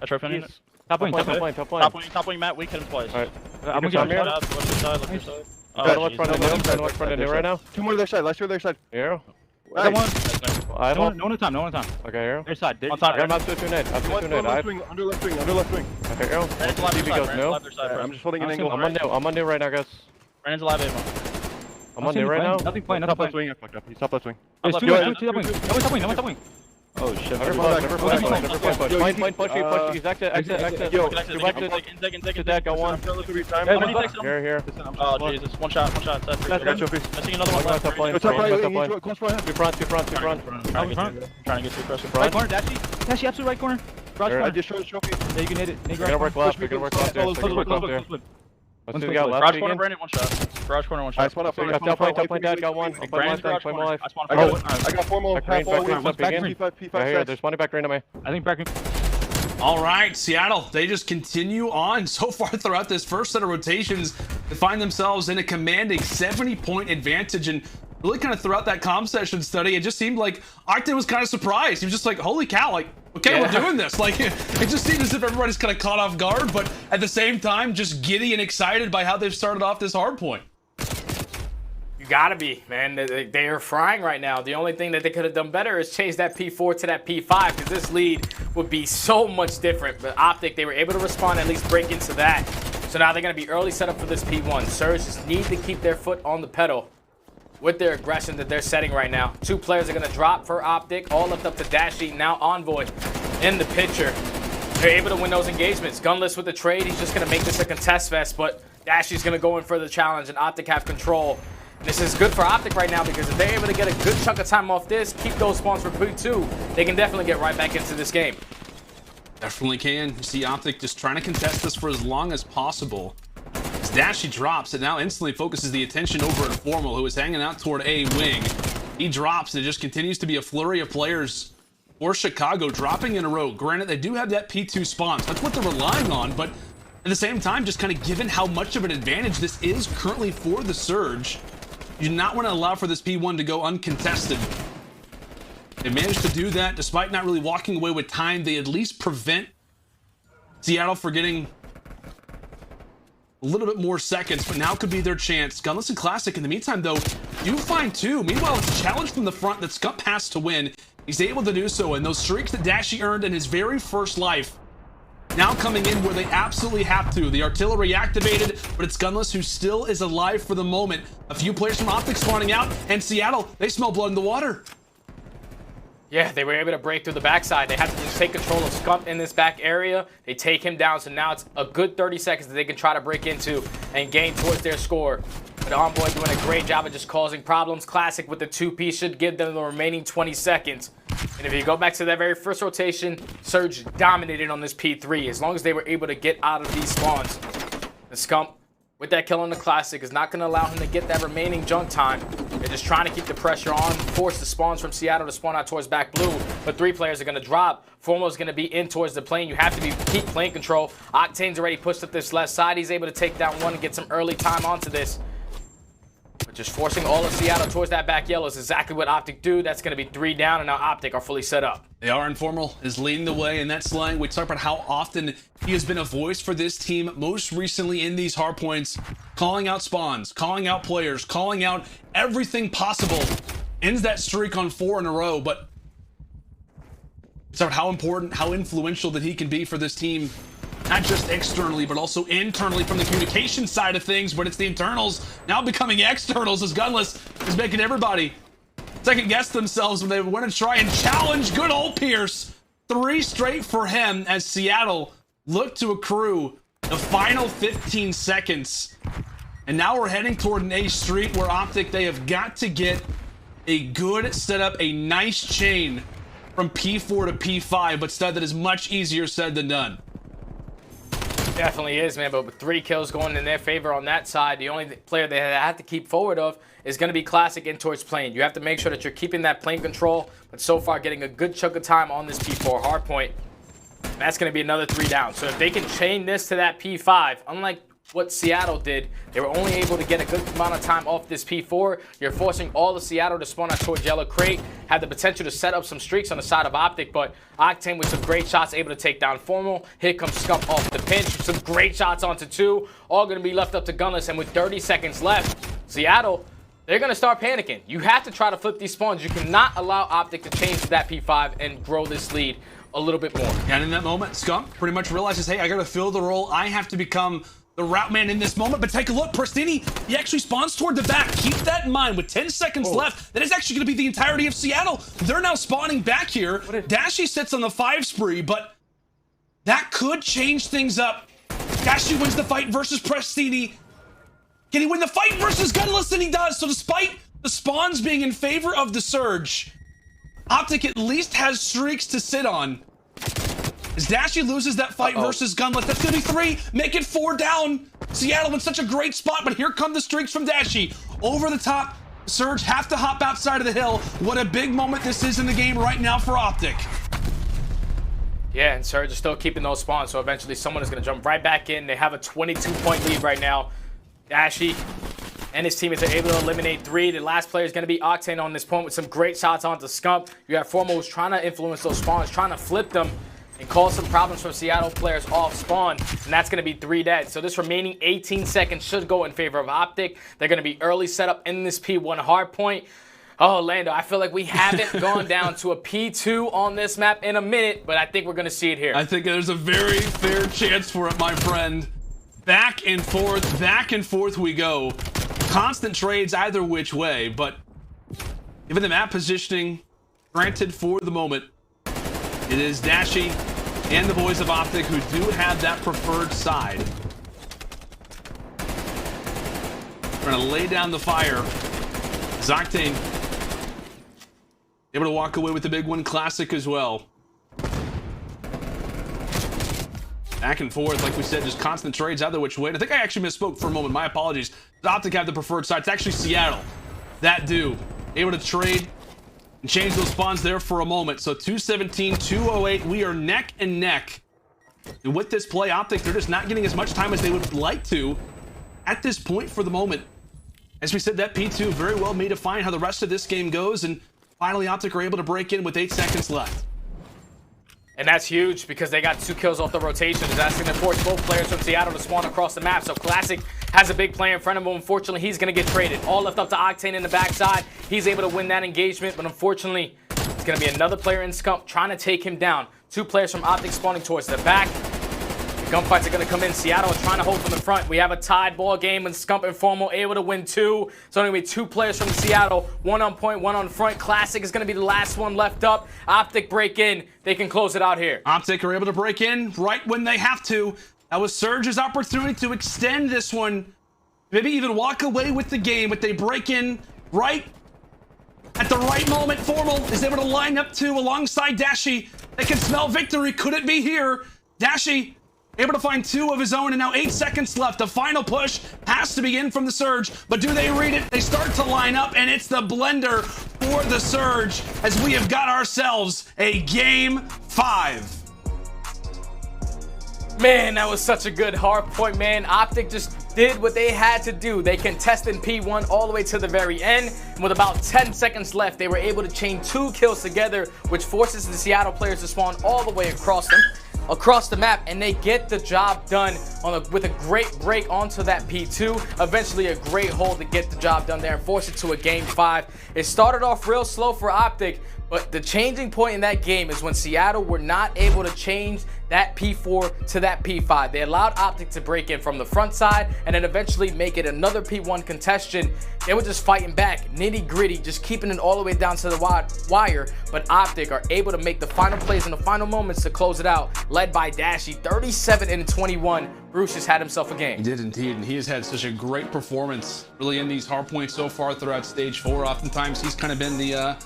I tried finding it. Top lane, Matt. We hit him twice. Alright. I'm gonna come here. Look your side. What's front of new right now? Two more to their side. Last two to their side. Here. Nice. I have No one at time. Okay, here. Their side. I got him out to 2 nade. Under left wing. Okay, here. TV goes new. I'm just holding an angle. I'm on new right now, guys. Brandon's alive, Ava. I'm on new right now. Nothing playing. Top left wing. I fucked up. He's top left wing. There's two top wing. No one's top wing. Oh shit. Never push. Push. He's exit. Yo, to that, go one. Here. Oh Jesus, one shot. I see another one left. Top lane. Two front. Trying to get too close. Right corner, Dashy, absolute right corner. I just showed the trophy. Yeah, you can hit it. We're gonna work left. Let's do that left. Garage corner, Brandon, one shot. Garage corner, one shot. Top lane, dad, got one. I'll play my life. I got 4 more. Here, there's money back green to me. I think back. All right, Seattle, they just continue on so far throughout this first set of rotations to find themselves in a commanding 70-point advantage. And really kind of throughout that comm session study, it just seemed like Octane was kind of surprised. He was just like, holy cow, like, okay, we're doing this. Like, it just seemed as if everybody's kind of caught off guard, but at the same time, just giddy and excited by how they've started off this hard point. You gotta be, man. They are frying right now. The only thing that they could have done better is change that P4 to that P5, because this lead would be so much different. But OpTic, they were able to respond, at least break into that. So now they're gonna be early set up for this P1. Surge just need to keep their foot on the pedal with their aggression that they're setting right now. 2 players are gonna drop for OpTic, all left up to Dashy, now Envoy in the picture. They're able to win those engagements. Gunless with the trade, he's just gonna make this a contest fest, but Dashy's gonna go in for the challenge and OpTic have control. This is good for OpTic right now, because if they're able to get a good chunk of time off this, keep those spawns for P2, they can definitely get right back into this game. Definitely can. You see OpTic just trying to contest this for as long as possible. As Dashy drops, it now instantly focuses the attention over at Formal, who is hanging out toward A wing. He drops, and it just continues to be a flurry of players for Chicago dropping in a row. Granted, they do have that P2 spawn, so that's what they're relying on, but at the same time, just kind of given how much of an advantage this is currently for the Surge, you do not want to allow for this P1 to go uncontested. They managed to do that despite not really walking away with time. They at least prevent Seattle from getting a little bit more seconds, but now could be their chance. Gunless and Classic, in the meantime, though, do find 2. Meanwhile, it's a challenge from the front that Scump has to win. He's able to do so, and those streaks that Dashy earned in his very first life now coming in where they absolutely have to. The artillery activated, but it's Gunless who still is alive for the moment. A few players from OpTic spawning out, and Seattle, they smell blood in the water. Yeah, they were able to break through the backside. They had to just take control of Scump in this back area. They take him down, so now it's a good 30 seconds that they can try to break into and gain towards their score. But Envoy doing a great job of just causing problems. Classic with the 2-piece should give them the remaining 20 seconds. And if you go back to that very first rotation, Surge dominated on this P3 as long as they were able to get out of these spawns. The Scump, with that kill on the Classic, is not going to allow him to get that remaining junk time. They're just trying to keep the pressure on, force the spawns from Seattle to spawn out towards back blue. But 3 players are going to drop. Formo's going to be in towards the plane. You have to keep plane control. Octane's already pushed up this left side. He's able to take down 1 and get some early time onto this. But just forcing all of Seattle towards that back yellow is exactly what OpTic do. That's going to be 3 down, and now OpTic are fully set up. They are. Informal is leading the way in that slang. We talk about how often he has been a voice for this team, most recently in these hard points, calling out spawns, calling out players, calling out everything possible. Ends that streak on 4 in a row, but it's about how important, how influential that he can be for this team. Not just externally, but also internally from the communication side of things, but it's the internals now becoming externals as Gunless is making everybody second guess themselves when they want to try and challenge good old Pierce. 3 straight for him as Seattle look to accrue the final 15 seconds. And now we're heading toward an A streak where OpTic, they have got to get a good setup, a nice chain from P4 to P5, but that is much easier said than done. Definitely is, man. But with 3 kills going in their favor on that side, the only player they have to keep forward of is going to be Classic in towards plane. You have to make sure that you're keeping that plane control, but so far getting a good chunk of time on this P4 hardpoint. That's going to be another 3 down. So if they can chain this to that P5, unlike what Seattle did, they were only able to get a good amount of time off this P4. You're forcing all of Seattle to spawn out towards yellow crate, had the potential to set up some streaks on the side of OpTic, but Octane with some great shots able to take down Formal. Here comes Scump off the pinch, some great shots onto 2, all going to be left up to Gunless, and with 30 seconds left, Seattle, they're going to start panicking. You have to try to flip these spawns. You cannot allow OpTic to change to that P5 and grow this lead a little bit more. And in that moment, Scump pretty much realizes, hey, I got to fill the role. I have to become the route man in this moment. But take a look, Prestinni, he actually spawns toward the back. Keep that in mind. With 10 seconds left, that is actually going to be the entirety of Seattle. They're now spawning back here. Dashy sits on the 5 spree, but that could change things up. Dashy wins the fight versus Prestinni. Can he win the fight versus Gunless? And he does. So despite the spawns being in favor of the Surge, OpTic at least has streaks to sit on. As Dashy loses that fight versus Gunless, that's gonna be 3, make it 4 down. Seattle in such a great spot, but here come the streaks from Dashy. Over the top, Surge have to hop outside of the hill. What a big moment this is in the game right now for OpTic. Yeah, and Surge is still keeping those spawns, so eventually someone is gonna jump right back in. They have a 22-point lead right now. Dashy and his teammates are able to eliminate 3. The last player is going to be Octane on this point with some great shots onto Scump. You have Formal who's trying to influence those spawns, trying to flip them and cause some problems from Seattle players off spawn, and that's going to be 3 dead. So this remaining 18 seconds should go in favor of OpTic. They're going to be early setup in this P1 hardpoint. Oh, Lando, I feel like we haven't gone down to a P2 on this map in a minute, but I think we're going to see it here. I think there's a very fair chance for it, my friend. Back and forth we go. Constant trades either which way, but given the map positioning, granted for the moment, it is Dashy and the boys of OpTic who do have that preferred side. We're gonna lay down the fire. Octane able to walk away with the big one. Classic as well. Back and forth, like we said, just constant trades either which way. And I think I actually misspoke for a moment. My apologies. OpTic have the preferred side. It's actually Seattle that do. Able to trade and change those spawns there for a moment. So 217, 208. We are neck and neck. And with this play, OpTic, they're just not getting as much time as they would like to at this point for the moment. As we said, that P2 very well may define how the rest of this game goes. And finally, OpTic are able to break in with 8 seconds left. And that's huge because they got 2 kills off the rotation. That's going to force both players from Seattle to spawn across the map. So Classic has a big player in front of him. Unfortunately, he's going to get traded. All left up to Octane in the backside. He's able to win that engagement, but unfortunately, it's going to be another player in Scump trying to take him down. 2 players from OpTic spawning towards the back. The gunfights are going to come in. Seattle is trying to hold from the front. We have a tied ball game with Scump and Formal able to win 2. So only 2 players from Seattle. 1 on point, 1 on front. Classic is going to be the last one left up. OpTic break in. They can close it out here. OpTic are able to break in right when they have to. That was Surge's opportunity to extend this one. Maybe even walk away with the game, but they break in right at the right moment. Formal is able to line up 2 alongside Dashy. They can smell victory. Could it be here? Dashy able to find 2 of his own, and now 8 seconds left. The final push has to begin from the Surge, but do they read it? They start to line up, and it's the blender for the Surge as we have got ourselves a Game 5. Man, that was such a good hard point, man. OpTic just did what they had to do. They contested P1 all the way to the very end. And with about 10 seconds left, they were able to chain 2 kills together, which forces the Seattle players to spawn all the way across the map, and they get the job done with a great break onto that P2. Eventually a great hold to get the job done there and force it to a Game 5. It started off real slow for OpTic, but the changing point in that game is when Seattle were not able to change that P4 to that P5. They allowed OpTic to break in from the front side and then eventually make it another P1 contestation. They were just fighting back, nitty gritty, just keeping it all the way down to the wire. But OpTic are able to make the final plays in the final moments to close it out, led by Dashy, 37-21. Bruce has had himself a game. He did indeed, and he has had such a great performance really in these hard points so far throughout stage 4. Oftentimes he's kind of been the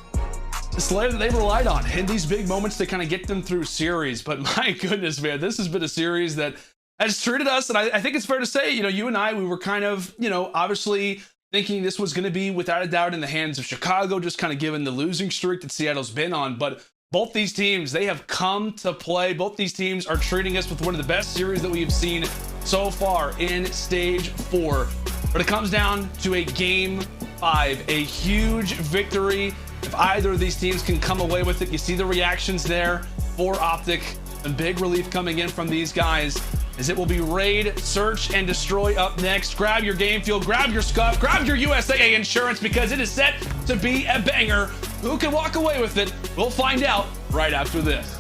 slayer that they've relied on in these big moments to kind of get them through series. But my goodness, man, this has been a series that has treated us, and I think it's fair to say, you know, you and I, we were kind of, you know, obviously thinking this was going to be without a doubt in the hands of Chicago, just kind of given the losing streak that Seattle's been on. But both these teams, they have come to play. Both these teams are treating us with one of the best series that we have seen so far in Stage 4. But it comes down to a Game 5, a huge victory. If either of these teams can come away with it, you see the reactions there for OpTic. A big relief coming in from these guys, as it will be raid, search, and destroy up next. Grab your game fuel, grab your Scump, grab your USAA insurance, because it is set to be a banger. Who can walk away with it? We'll find out right after this.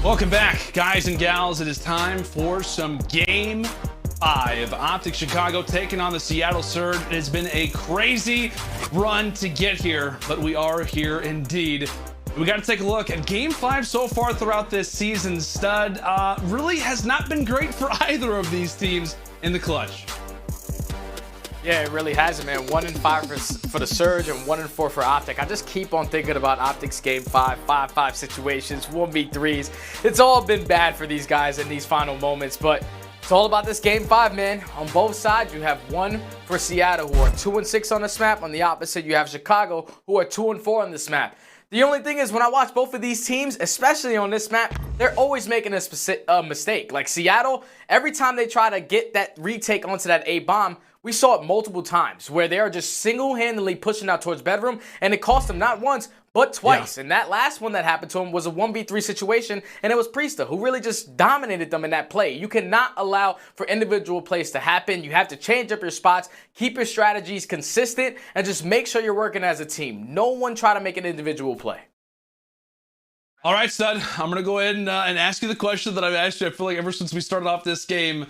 Welcome back, guys and gals. It is time for some Game 5. OpTic Chicago taking on the Seattle Surge. It has been a crazy run to get here, but we are here indeed. We got to take a look at Game 5 so far throughout this season. Stud really has not been great for either of these teams in the clutch. Yeah, it really hasn't, man. 1-5 for the Surge and 1-4 for OpTic. I just keep on thinking about OpTic's Game 5, 5-5 situations, 1v3s. It's all been bad for these guys in these final moments, but it's all about this Game 5, man. On both sides, you have one for Seattle, who are 2-6 on this map. On the opposite, you have Chicago, who are 2-4 on this map. The only thing is, when I watch both of these teams, especially on this map, they're always making a mistake. Like Seattle, every time they try to get that retake onto that A bomb, we saw it multiple times where they are just single-handedly pushing out towards bedroom, and it cost them not once, but twice. Yeah. And that last one that happened to him was a 1v3 situation, and it was Priestahh who really just dominated them in that play. You cannot allow for individual plays to happen. You have to change up your spots, keep your strategies consistent, and just make sure you're working as a team. No one try to make an individual play. All right, Stud, I'm going to go ahead and ask you the question that I've asked you, I feel like, ever since we started off this game.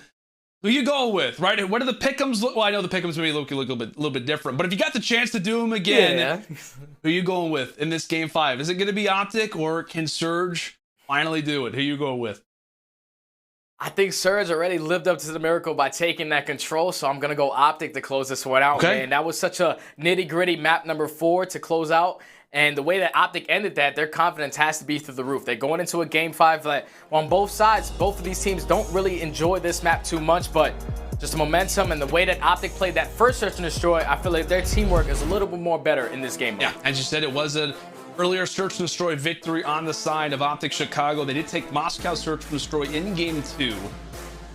Who you going with, right? What do the pick'ems look? Well, I know the pick'ems maybe look a little bit different, but if you got the chance to do them again, who you going with in this Game 5? Is it going to be OpTic, or can Surge finally do it? Who you going with? I think Surge already lived up to the miracle by taking that control, so I'm going to go OpTic to close this one out, man. That was such a nitty-gritty map number 4 to close out. And the way that OpTic ended that, their confidence has to be through the roof. They're going into a Game 5 that on both sides, both of these teams don't really enjoy this map too much, but just the momentum and the way that OpTic played that first search and destroy, I feel like their teamwork is a little bit more better in this game. Yeah, as you said, it was an earlier search and destroy victory on the side of OpTic Chicago. They did take Moscow search and destroy in game 2,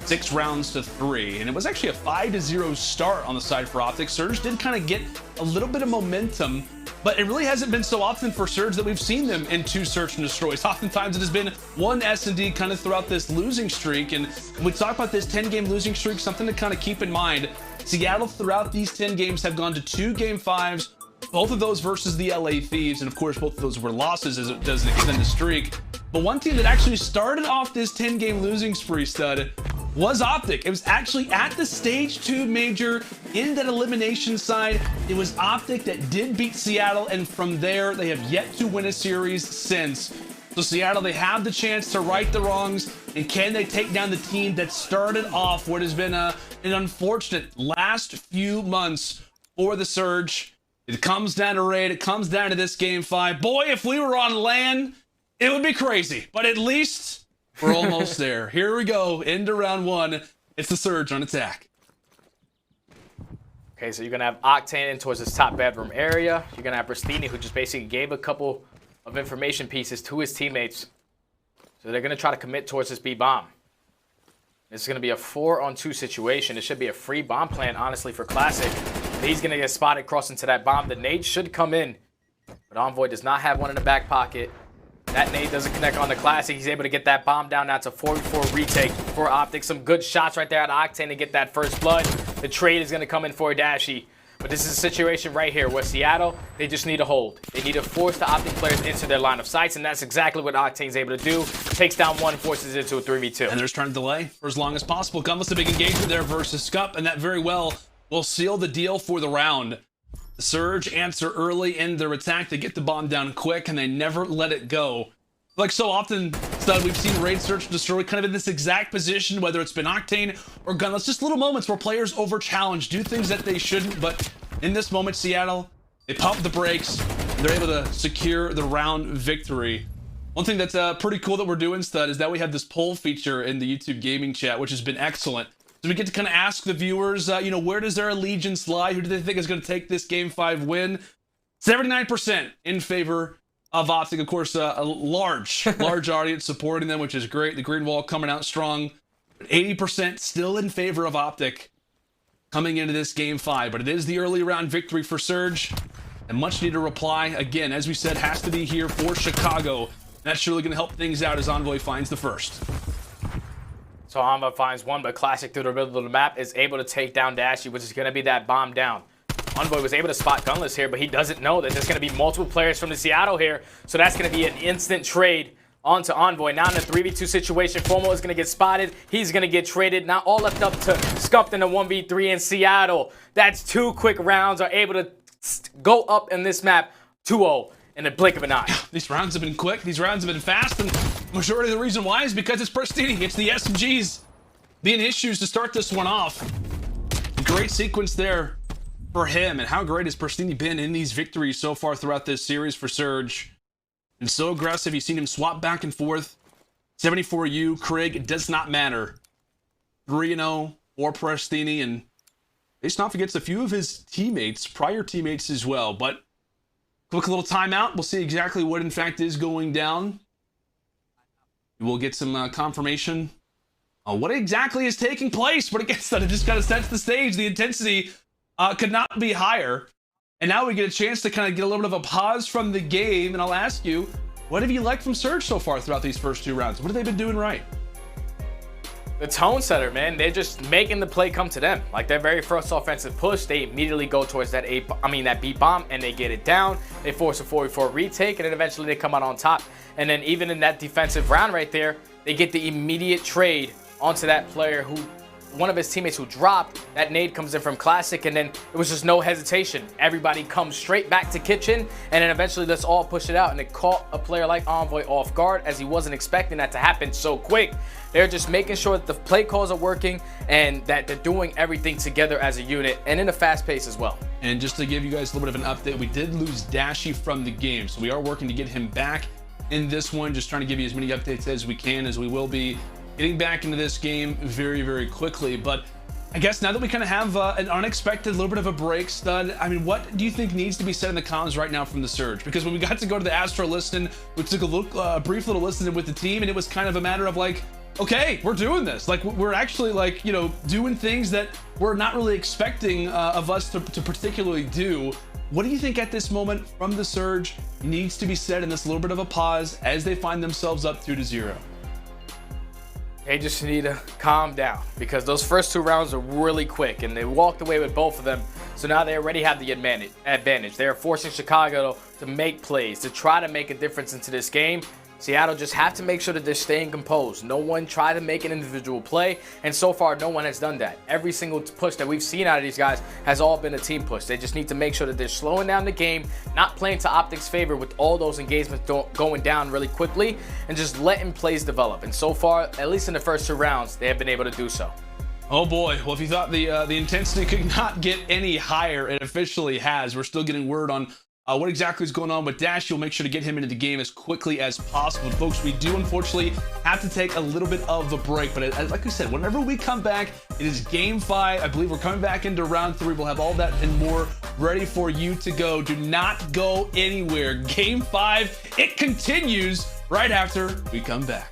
6 rounds to 3, and it was actually a 5-0 start on the side for OpTic. Surge did kind of get a little bit of momentum, but it really hasn't been so often for Surge that we've seen them in 2 search and destroys. Oftentimes it has been 1 S&D kind of throughout this losing streak, and when we talk about this 10-game losing streak, something to kind of keep in mind. Seattle throughout these 10 games have gone to 2 game 5s, both of those versus the LA Thieves, and of course both of those were losses as it doesn't extend the streak. But one team that actually started off this 10-game losing spree, Stud, was OpTic. It was actually at the stage 2 major in that elimination side. It was OpTic that did beat Seattle, and from there they have yet to win a series since. So Seattle, they have the chance to right the wrongs, and can they take down the team that started off what has been an unfortunate last few months for the Surge? It comes down to raid, it comes down to this game 5. Boy, if we were on LAN, it would be crazy, but at least we're almost there. Here we go, into round 1. It's the Surge on attack. Okay, so you're gonna have Octane in towards this top bedroom area. You're gonna have Prestinni, who just basically gave a couple of information pieces to his teammates. So they're gonna try to commit towards this B bomb. This is gonna be a 4-on-2 situation. It should be a free bomb plan, honestly, for Classic. He's gonna get spotted crossing to that bomb. The nade should come in, but Envoy does not have one in the back pocket. That nade doesn't connect on the Classic. He's able to get that bomb down. Now it's a 4v4 retake for OpTic. Some good shots right there at Octane to get that first blood. The trade is going to come in for Dashy. But this is a situation right here where Seattle, they just need to hold. They need to force the OpTic players into their line of sights, and that's exactly what Octane's able to do. Takes down 1, forces it into a 3v2. And they're trying to delay for as long as possible. Gunless, a big engagement there versus Scump, and that very well will seal the deal for the round. The Surge answer early in their attack. They get the bomb down quick, and they never let it go. Like so often, Stud, we've seen raid search and destroy kind of in this exact position, whether it's been Octane or Gunless. Just little moments where players over-challenge, do things that they shouldn't. But in this moment, Seattle, they pump the brakes, and they're able to secure the round victory. One thing that's pretty cool that we're doing, Stud, is that we have this poll feature in the YouTube gaming chat, which has been excellent. So we get to kind of ask the viewers, where does their allegiance lie? Who do they think is going to take this Game 5 win? 79% in favor of OpTic. Of course, a large audience supporting them, which is great. The green wall coming out strong. 80% still in favor of OpTic coming into this Game 5. But it is the early round victory for Surge. And much needed reply, again, as we said, has to be here for Chicago. That's surely going to help things out as Envoy finds the first. So Envoy finds one, but Classic through the middle of the map is able to take down Dashy, which is going to be that bomb down. Envoy was able to spot Gunless here, but he doesn't know that there's going to be multiple players from the Seattle here. So that's going to be an instant trade onto Envoy. Now in a 3v2 situation, Formo is going to get spotted. He's going to get traded. Now all left up to Scump in a 1v3 in Seattle. That's 2 quick rounds, are able to go up in this map 2-0 in the blink of an eye. These rounds have been quick. These rounds have been fast. And the majority of the reason why is because it's Prestinni. It's the SMGs being issues to start this one off. Great sequence there for him. And how great has Prestinni been in these victories so far throughout this series for Surge? And so aggressive. You've seen him swap back and forth. 74U, Krieg, it does not matter. 3-0 for Prestinni. And facing off against a few of his teammates, prior teammates as well. But quick little timeout. We'll see exactly what in fact is going down. We'll get some confirmation on what exactly is taking place. But again, it just kind of sets the stage. The intensity could not be higher. And now we get a chance to kind of get a little bit of a pause from the game. And I'll ask you, what have you liked from Surge so far throughout these first 2 rounds? What have they been doing right? The tone setter, man. They're just making the play come to them. Like their very first offensive push, they immediately go towards that B bomb, and they get it down. They force a 4v4 retake, and then eventually they come out on top. And then even in that defensive round right there, they get the immediate trade onto that player who, one of his teammates who dropped. That nade comes in from Classic, and then it was just no hesitation. Everybody comes straight back to kitchen, and then eventually let's all push it out. And it caught a player like Envoy off guard, as he wasn't expecting that to happen so quick. They're just making sure that the play calls are working and that they're doing everything together as a unit and in a fast pace as well. And just to give you guys a little bit of an update, we did lose Dashy from the game, so we are working to get him back in this one. Just trying to give you as many updates as we can, as we will be getting back into this game very, very quickly. But I guess now that we kind of have an unexpected little bit of a break, Stud, I mean, what do you think needs to be said in the comms right now from the Surge? Because when we got to go to the Astro listen, we took a look, brief little listen with the team, and it was kind of a matter of like, okay, we're doing this. Like, we're actually like, you know, doing things that we're not really expecting of us to particularly do. What do you think at this moment from the Surge needs to be said in this little bit of a pause as they find themselves up 2-0? They just need to calm down because those first 2 rounds are really quick and they walked away with both of them. So now they already have the advantage. They are forcing Chicago to make plays, to try to make a difference into this game. Seattle just have to make sure that they're staying composed. No one tried to make an individual play, and so far no one has done that. Every single push that we've seen out of these guys has all been a team push. They just need to make sure that they're slowing down the game, not playing to OpTic's favor with all those engagements going down really quickly, and just letting plays develop. And so far, at least in the first 2 rounds, they have been able to do so. Oh boy, well, if you thought the intensity could not get any higher, it officially has. We're still getting word on what exactly is going on with Dashy. We'll make sure to get him into the game as quickly as possible. Folks, we do unfortunately have to take a little bit of a break, but like we said, whenever we come back, it is game 5. I believe we're coming back into round 3. We'll have all that and more ready for you to go. Do not go anywhere. Game 5, it continues right after we come back.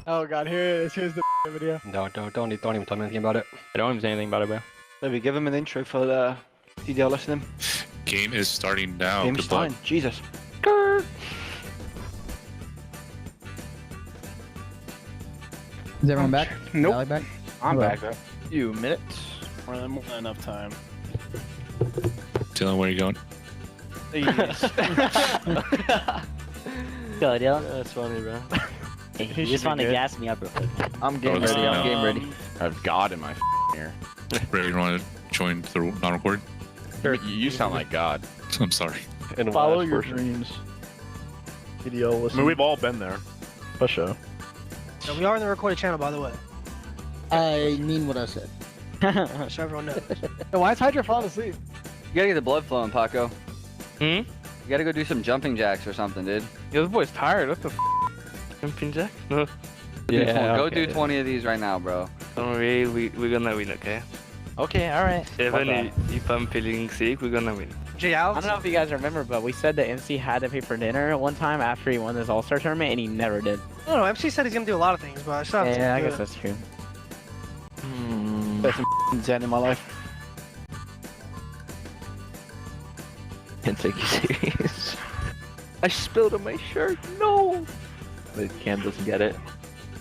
Oh god, here's the video. Don't even tell me anything about it. I don't even say anything about it, bro. Maybe give him an intro for the CDL listening. Game is starting now. Game's starting. Jesus. Is everyone back? Nope. Aly back? I'm back, bro. Few minutes. More than enough time. Dylan, where are you going? Go, Dylan. That's funny, bro. Hey, you just want to gas me up real quick. I'm game ready. I'm game ready. I have God in my ear. Ray, you want to join the non-record? Sure. You sound like God. I'm sorry. And follow your dreams. CDL listen. I mean, we've all been there. For sure. So we are in the recorded channel, by the way. I mean what I said. So everyone knows. Why is HyDra falling asleep? You gotta get the blood flowing, Paco. You gotta go do some jumping jacks or something, dude. Yo, this boy's tired. What the f? Jumping jack? No. Go do 20 of these right now, bro. Don't worry, we're gonna win, okay? Okay, alright. Even if I'm feeling sick, we're gonna win. JL? I don't know if you guys remember, but we said that MC had to pay for dinner one time after he won this All-Star tournament, and he never did. No, MC said he's gonna do a lot of things, but I still have to Yeah, I do guess it. that's true. That's some Zen in my life. Can't take you serious. I spilled on my shirt. No. But Cam doesn't get it.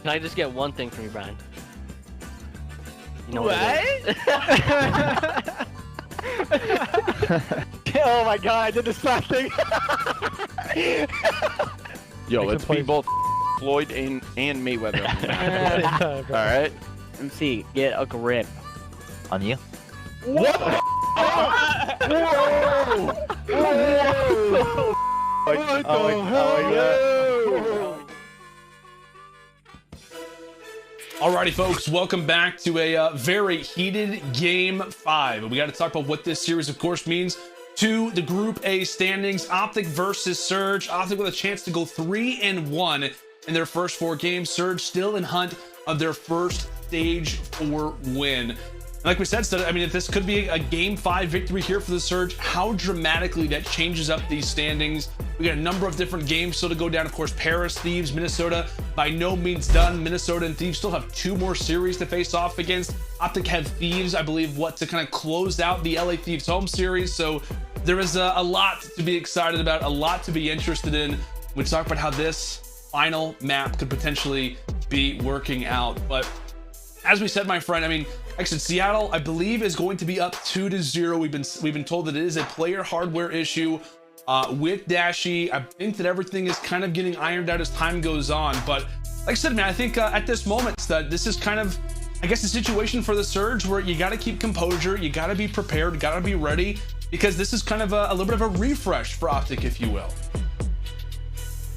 Can I just get one thing from you, Brian? You know What? Oh my god, I did the slap thing. Yo, let's beat both Floyd and Mayweather. Alright? MC, get a grip. On you? What? Whoa! Whoa! What the hell? Alrighty, folks, welcome back to a very heated Game 5. We got to talk about what this series, of course, means to the Group A standings. OpTic versus Surge. OpTic with a chance to go 3-1 in their first 4 games. Surge still in hunt of their first Stage 4 win. And like we said, I mean, if this could be a Game 5 victory here for the Surge, how dramatically that changes up these standings. We got a number of different games still to go down. Of course, Paris, Thieves, Minnesota, by no means done. Minnesota and Thieves still have 2 more series to face off against. OpTic have Thieves, I believe, to kind of close out the LA Thieves Home Series. So there is a lot to be excited about, a lot to be interested in. We talk about how this final map could potentially be working out. But as we said, my friend, I mean, like I said, Seattle, I believe, is going to be up 2-0. We've been told that it is a player hardware issue with Dashy. I think that everything is kind of getting ironed out as time goes on. But like I said, man, I think at this moment that this is kind of, I guess, a situation for the Surge where you got to keep composure, you got to be prepared, you got to be ready, because this is kind of a little bit of a refresh for OpTic, if you will.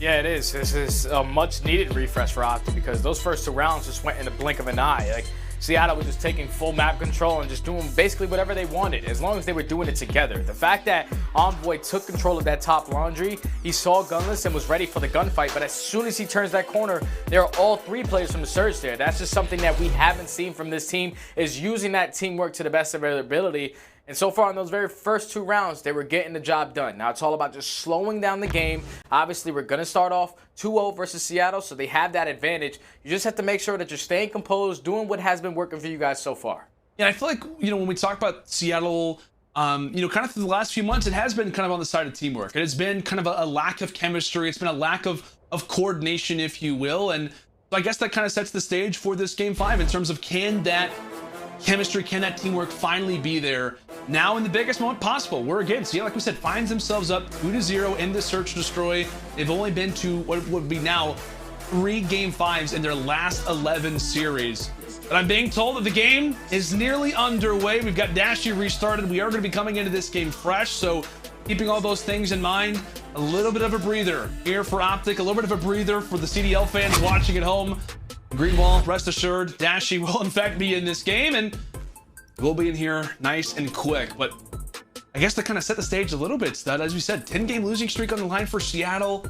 Yeah, it is. This is a much needed refresh for OpTic because those first 2 rounds just went in the blink of an eye. Like, Seattle was just taking full map control and just doing basically whatever they wanted, as long as they were doing it together. The fact that Envoy took control of that top laundry, he saw Gunless and was ready for the gunfight, but as soon as he turns that corner, there are all 3 players from the Surge there. That's just something that we haven't seen from this team, is using that teamwork to the best of their ability. And so far in those very first 2 rounds, they were getting the job done. Now it's all about just slowing down the game. Obviously, we're going to start off 2-0 versus Seattle, so they have that advantage. You just have to make sure that you're staying composed, doing what has been working for you guys so far. Yeah, I feel like, you know, when we talk about Seattle, you know, kind of through the last few months, it has been kind of on the side of teamwork. It has been kind of a lack of chemistry. It's been a lack of coordination, if you will. And so I guess that kind of sets the stage for this Game 5 in terms of, can that chemistry, can that teamwork finally be there now in the biggest moment possible, where again, Seattle, like we said, finds themselves up 2-0 in the Search Destroy. They've only been to what would be now 3 Game 5s in their last 11 series. But I'm being told that the game is nearly underway. We've got Dashy restarted. We are going to be coming into this game fresh, so keeping all those things in mind, a little bit of a breather here for OpTic, a little bit of a breather for the CDL fans watching at home. Green wall, rest assured, Dashy will in fact be in this game, and we'll be in here nice and quick. But I guess to kind of set the stage a little bit, Stud, as we said, 10-game losing streak on the line for Seattle.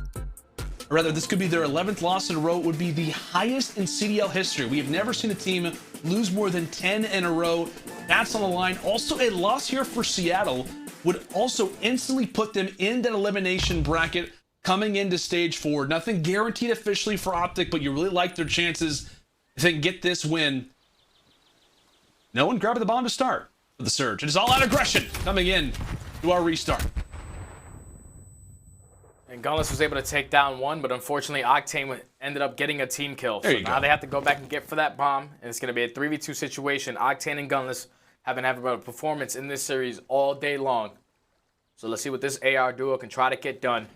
Or rather, this could be their 11th loss in a row. It would be the highest in CDL history. We have never seen a team lose more than 10 in a row. That's on the line. Also, a loss here for Seattle would also instantly put them in that elimination bracket coming into Stage 4. Nothing guaranteed officially for OpTic, but you really like their chances if they can get this win. No one grabbed the bomb to start for the Surge. It is all out aggression coming in to our restart. And Gunless was able to take down 1, but unfortunately Octane ended up getting a team kill. So now they have to go back and get for that bomb, and it's going to be a 3v2 situation. Octane and Gunless have been having a performance in this series all day long. So let's see what this AR duo can try to get done.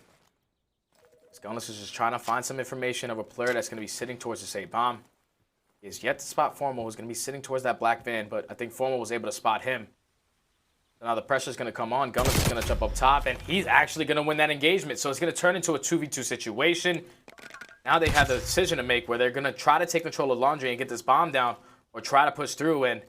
Gunless is just trying to find some information of a player that's going to be sitting towards this A bomb. He has yet to spot Formal, who's going to be sitting towards that black van, but I think Formal was able to spot him. So now the pressure is going to come on. Gunless is going to jump up top, and he's actually going to win that engagement. So it's going to turn into a 2v2 situation. Now they have the decision to make where they're going to try to take control of Laundry and get this bomb down, or try to push through, and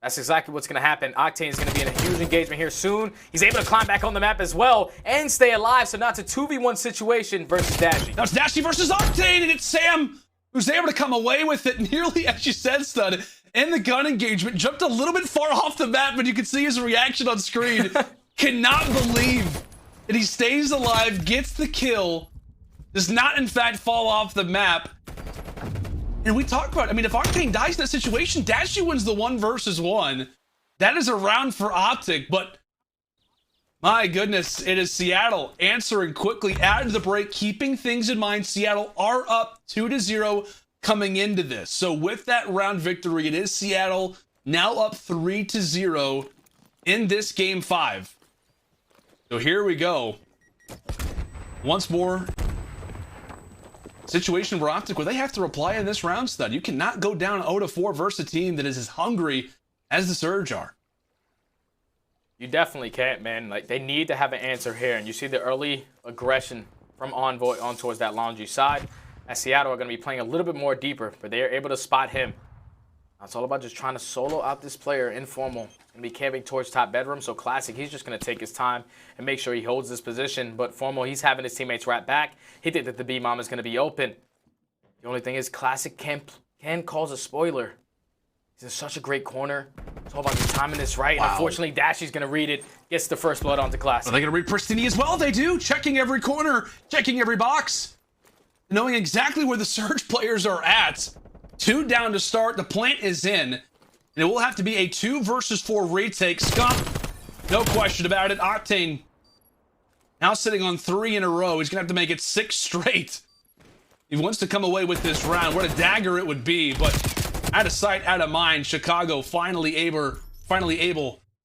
that's exactly what's going to happen. Octane is going to be in a huge engagement here soon. He's able to climb back on the map as well and stay alive, so now it's a 2v1 situation versus Dashy. Now it's Dashy versus Octane, and it's Sam who's able to come away with it nearly, as you said, Stud, in the gun engagement, jumped a little bit far off the map, but you can see his reaction on screen. Cannot believe that he stays alive, gets the kill, does not in fact fall off the map. And we talk about, I mean, if Octane dies in that situation, Dashy wins the 1 versus 1. That is a round for OpTic, but my goodness, it is Seattle answering quickly out of the break, keeping things in mind. Seattle are up 2-0 coming into this. So with that round victory, it is Seattle now up 3-0 in this game 5. So here we go. Once more, situation for OpTic where they have to reply in this round, stud. You cannot go down 0-4 versus a team that is as hungry as the Surge are. You definitely can't, man. Like, they need to have an answer here. And you see the early aggression from Envoy on towards that Laundry side. As Seattle are going to be playing a little bit more deeper, but they are able to spot him. Now, it's all about just trying to solo out this player. Informal and be camping towards top bedroom. So Classic, he's just going to take his time and make sure he holds this position. But Formal, he's having his teammates right back. He think that the B bomb is going to be open. The only thing is Classic can cause a spoiler. He's in such a great corner. It's all about the timing this right. Wow. And unfortunately, Dashy's going to read it. Gets the first blood onto Classic. Are they going to read Prestinni as well? They do. Checking every corner. Checking every box. Knowing exactly where the Surge players are at. 2 down to start. The plant is in. And it will have to be a 2 versus 4 retake. Scump, no question about it. Octane now sitting on 3 in a row. He's going to have to make it 6 straight. He wants to come away with this round. What a dagger it would be, but out of sight, out of mind. Chicago finally able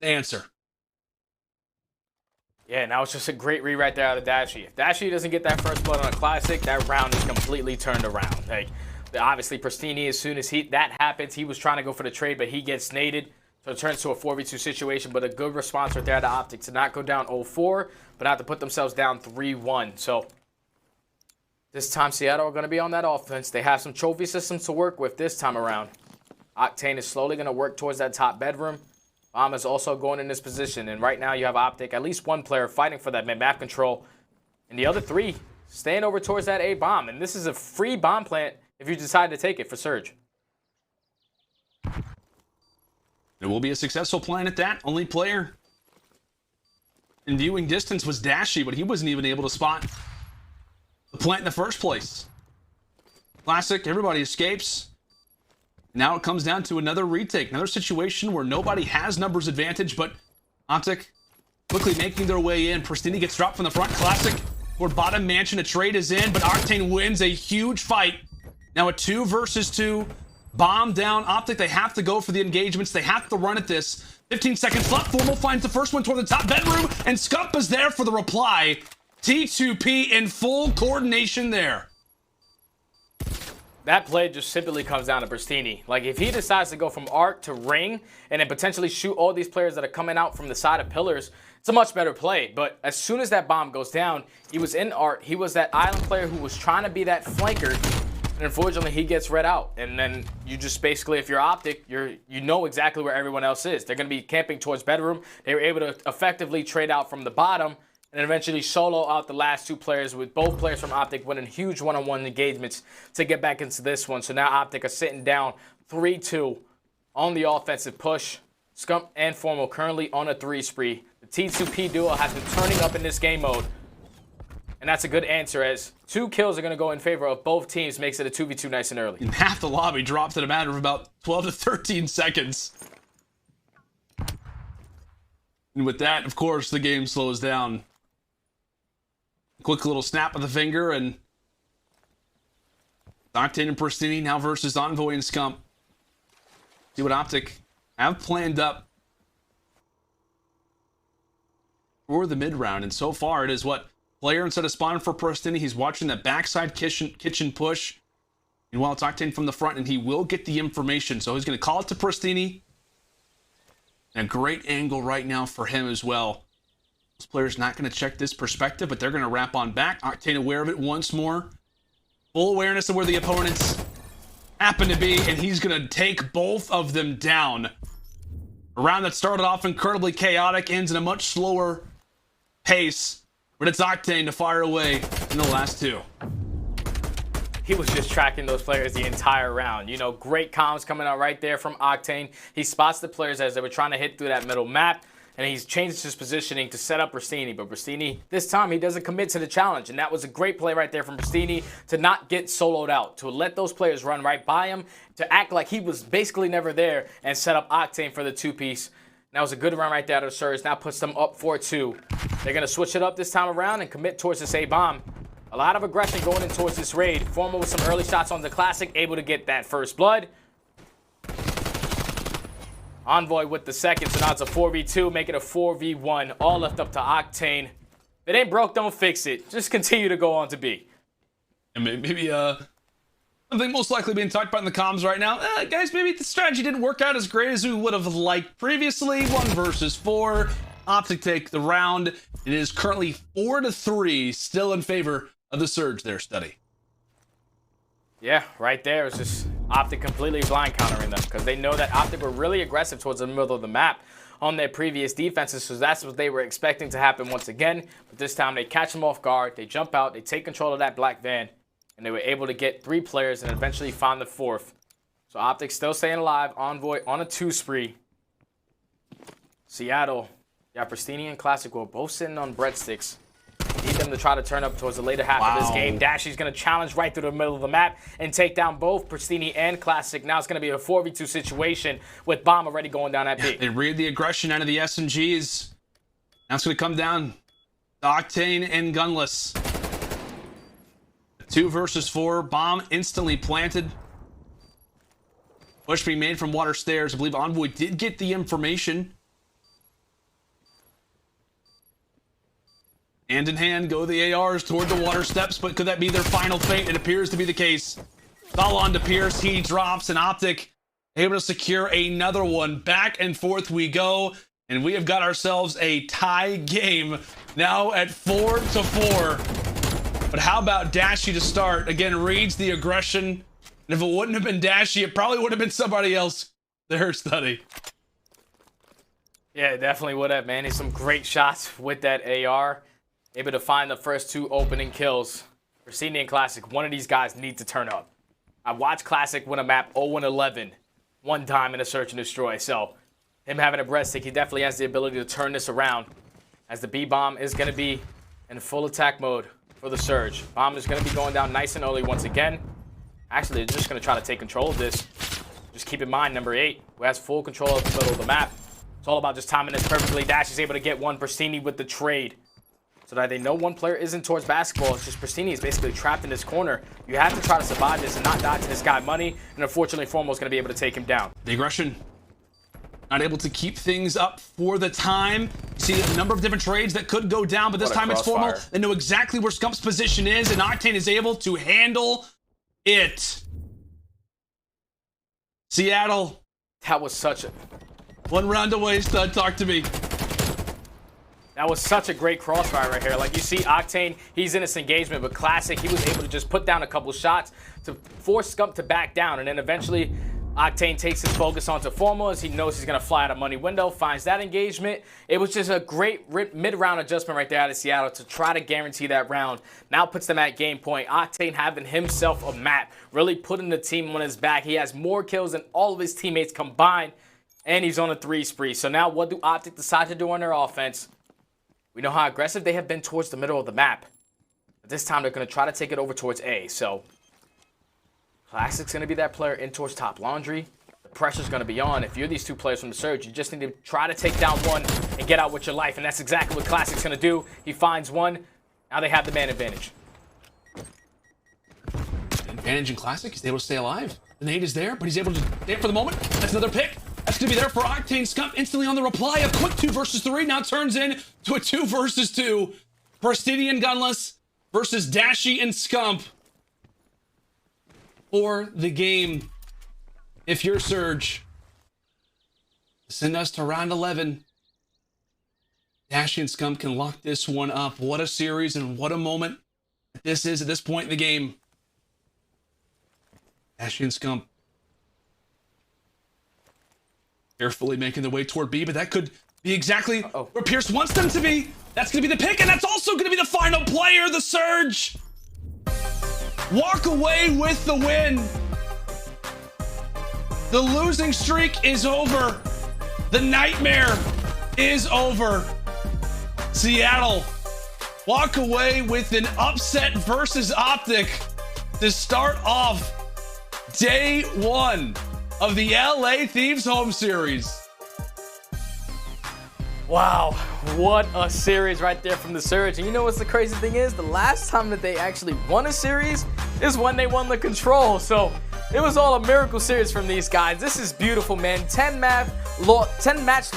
to answer. Yeah, now it's just a great read right there out of Dashy. If Dashy doesn't get that first blood on a Classic, that round is completely turned around. Like, obviously, Prestinni, as soon as that happens, he was trying to go for the trade, but he gets naded. So it turns to a 4v2 situation, but a good response right there out of OpTic to not go down 0-4, but not to put themselves down 3-1. So this time, Seattle are going to be on that offense. They have some trophy systems to work with this time around. Octane is slowly going to work towards that top bedroom. Bomb is also going in this position, and right now you have OpTic, at least one player fighting for that map control, and the other 3 staying over towards that A bomb. And this is a free bomb plant if you decide to take it for Surge. It will be a successful plan at that. Only player in viewing distance was Dashy, but he wasn't even able to spot the plant in the first place. Classic, everybody escapes. Now it comes down to another retake, another situation where nobody has numbers advantage, but OpTic quickly making their way in. Prestinni gets dropped from the front. Classic toward bottom mansion. A trade is in, but Octane wins a huge fight. Now a 2 versus 2. Bomb down. OpTic, they have to go for the engagements. They have to run at this. 15 seconds left. Formal finds the first one toward the top bedroom, and Scump is there for the reply. T2P in full coordination there. That play just simply comes down to Prestinni. Like, if he decides to go from arc to ring and then potentially shoot all these players that are coming out from the side of pillars, it's a much better play. But as soon as that bomb goes down, he was in arc. He was that island player who was trying to be that flanker. And unfortunately, he gets read out. And then you just basically, if you're OpTic, you know exactly where everyone else is. They're going to be camping towards bedroom. They were able to effectively trade out from the bottom and eventually solo out the last 2 players, with both players from OpTic winning huge one-on-one engagements to get back into this one. So now OpTic are sitting down 3-2 on the offensive push. Scump and Formal currently on a 3 spree. The T2P duo has been turning up in this game mode. And that's a good answer, as 2 kills are going to go in favor of both teams, makes it a 2v2 nice and early. And half the lobby dropped in a matter of about 12 to 13 seconds. And with that, of course, the game slows down. Quick little snap of the finger, and Octane and Prestinni now versus Envoy and Scump. See what OpTic have planned up for the mid-round. And so far, it is what? Player instead of spawning for Prestinni, he's watching that backside kitchen push. And while it's Octane from the front, and he will get the information. So he's going to call it to Prestinni. And a great angle right now for him as well. This player's not going to check this perspective, but they're going to wrap on back. Octane aware of it once more. Full awareness of where the opponents happen to be, and he's going to take both of them down. A round that started off incredibly chaotic ends in a much slower pace, but it's Octane to fire away in the last 2. he was just tracking those players the entire round. You know, great comms coming out right there from Octane. He spots the players as they were trying to hit through that middle map, and he's changed his positioning to set up Prestinni. But Prestinni, this time, he doesn't commit to the challenge, and that was a great play right there from Prestinni to not get soloed out, to let those players run right by him, to act like he was basically never there, and set up Octane for the two-piece. That was a good run right there to the Surge. Now puts them up 4-2. They're going to switch it up this time around and commit towards this A-bomb. A lot of aggression going in towards this raid. Formal with some early shots on the Classic, able to get that first blood. Envoy with the second, so now it's a 4v2, make it a 4v1. All left up to Octane. If it ain't broke, don't fix it. Just continue to go on to B. And maybe something most likely being talked about in the comms right now. Guys, maybe the strategy didn't work out as great as we would have liked previously. 1 versus 4. OpTic take the round. It is currently 4-3, still in favor of the Surge there, Study. Yeah, right there. It's just OpTic completely blind countering them because they know that OpTic were really aggressive towards the middle of the map on their previous defenses, so that's what they were expecting to happen once again. But this time they catch them off guard, they jump out, they take control of that black van, and they were able to get 3 players and eventually find the 4th. So OpTic still staying alive. Envoy on a 2 spree. Seattle, yeah, Prestinni and Classic were both sitting on breadsticks. Need them to try to turn up towards the later half of this game. Dashy's going to challenge right through the middle of the map and take down both Prestinni and Classic. Now it's going to be a 4v2 situation with Bomb already going down at B. They read the aggression out of the SMGs. Now it's going to come down to Octane and Gunless. 2 versus 4. Bomb instantly planted. Push being made from water stairs. I believe Envoy did get the information. Hand in hand go the ARs toward the water steps, but could that be their final fate? It appears to be the case. Foul on to Pierce, he drops, and OpTic able to secure another one. Back and forth we go, and we have got ourselves a tie game now at 4-4. But how about Dashy to start? Again, reads the aggression, and if it wouldn't have been Dashy, it probably would have been somebody else there, Study. Yeah, it definitely would have, man. He's some great shots with that AR. Able to find the first 2 opening kills. Prestinni and Classic, one of these guys need to turn up. I watched Classic win a map 0-11 one time in a search and destroy. So him having a breaststick, he definitely has the ability to turn this around. As the B-bomb is going to be in full attack mode for the Surge. Bomb is going to be going down nice and early once again. Actually, they're just going to try to take control of this. Just keep in mind, number 8, who has full control of the middle of the map. It's all about just timing this perfectly. Dash is able to get one. Prestinni with the trade. So that they know one player isn't towards basketball. It's just Prestinni is basically trapped in this corner. You have to try to survive this and not die to this guy money. And unfortunately, Formal is going to be able to take him down. The aggression. Not able to keep things up for the time. You see a number of different trades that could go down, but this time it's Formal. They know exactly where Scump's position is, and Octane is able to handle it. Seattle. That was such a... 1 round away, Stud. Talk to me. That was such a great crossfire right here. Like you see Octane, he's in this engagement, but Classic, he was able to just put down a couple shots to force Scump to back down. And then eventually Octane takes his focus onto Formal as he knows he's going to fly out a money window, finds that engagement. It was just a great mid-round adjustment right there out of Seattle to try to guarantee that round. Now puts them at game point. Octane having himself a map, really putting the team on his back. He has more kills than all of his teammates combined, and he's on a 3 spree. So now what do OpTic decide to do on their offense? We know how aggressive they have been towards the middle of the map. But this time they're going to try to take it over towards A. So Classic's going to be that player in towards top laundry. The pressure's going to be on. If you're these 2 players from the Surge, you just need to try to take down one and get out with your life. And that's exactly what Classic's going to do. He finds one. Now they have the man advantage. Advantage in Classic. He's able to stay alive. The nade is there, but he's able to stay for the moment. That's another pick. That's going to be there for Octane. Scump instantly on the reply. A quick 2 versus 3 now turns into a 2 versus 2. Prestinni and Gunless versus Dashy and Scump for the game. If you're Surge, send us to round 11. Dashy and Scump can lock this one up. What a series and what a moment this is at this point in the game. Dashy and Scump carefully making their way toward B, but that could be exactly where Pierce wants them to be. That's going to be the pick, and that's also going to be the final player, the Surge. walk away with the win. The losing streak is over. The nightmare is over. Seattle walk away with an upset versus OpTic to start off day 1 of the LA Thieves Home Series. Wow, what a series right there from the Surge. And you know what's the crazy thing is? The last time that they actually won a series is when they won the Control. So it was all a miracle series from these guys. This is beautiful, man. 10 match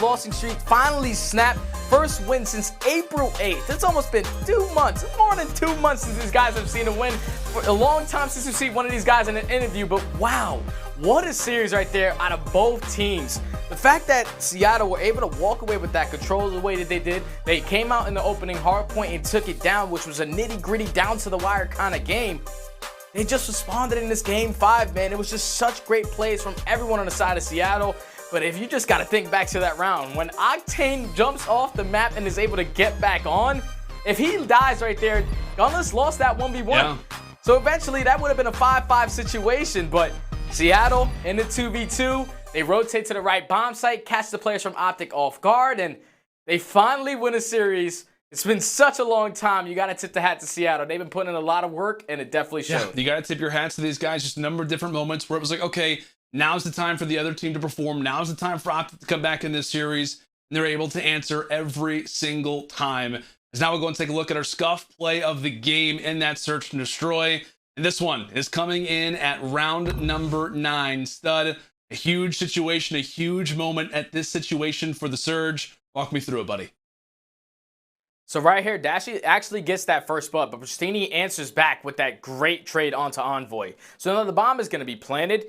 losing streak finally snapped. First win since April 8th. It's almost been 2 months. It's more than 2 months since these guys have seen a win. For a long time since we've seen one of these guys in an interview. But wow, what a series right there out of both teams. The fact that Seattle were able to walk away with that Control the way that they did, they came out in the opening hard point and took it down, which was a nitty-gritty, down-to-the-wire kind of game. They just responded in this game 5, man. It was just such great plays from everyone on the side of Seattle. But if you just got to think back to that round, when Octane jumps off the map and is able to get back on, if he dies right there, Gunless lost that 1v1. Yeah. So eventually that would have been a 5-5 situation, but Seattle in the 2v2, they rotate to the right bomb site, catch the players from OpTic off guard, and they finally win a series. It's been such a long time. You got to tip the hat to Seattle. They've been putting in a lot of work, and it definitely showed. Yeah, you got to tip your hats to these guys. Just a number of different moments where it was like, okay, now's the time for the other team to perform. Now's the time for OpTic to come back in this series. And they're able to answer every single time. As now we'll go and take a look at our scuff play of the game in that search and destroy. And this one is coming in at round number 9. Stud, a huge situation, a huge moment at this situation for the Surge. Walk me through it, buddy. So right here, Dashy actually gets that first blood, but Prestinni answers back with that great trade onto Envoy. So now the bomb is going to be planted.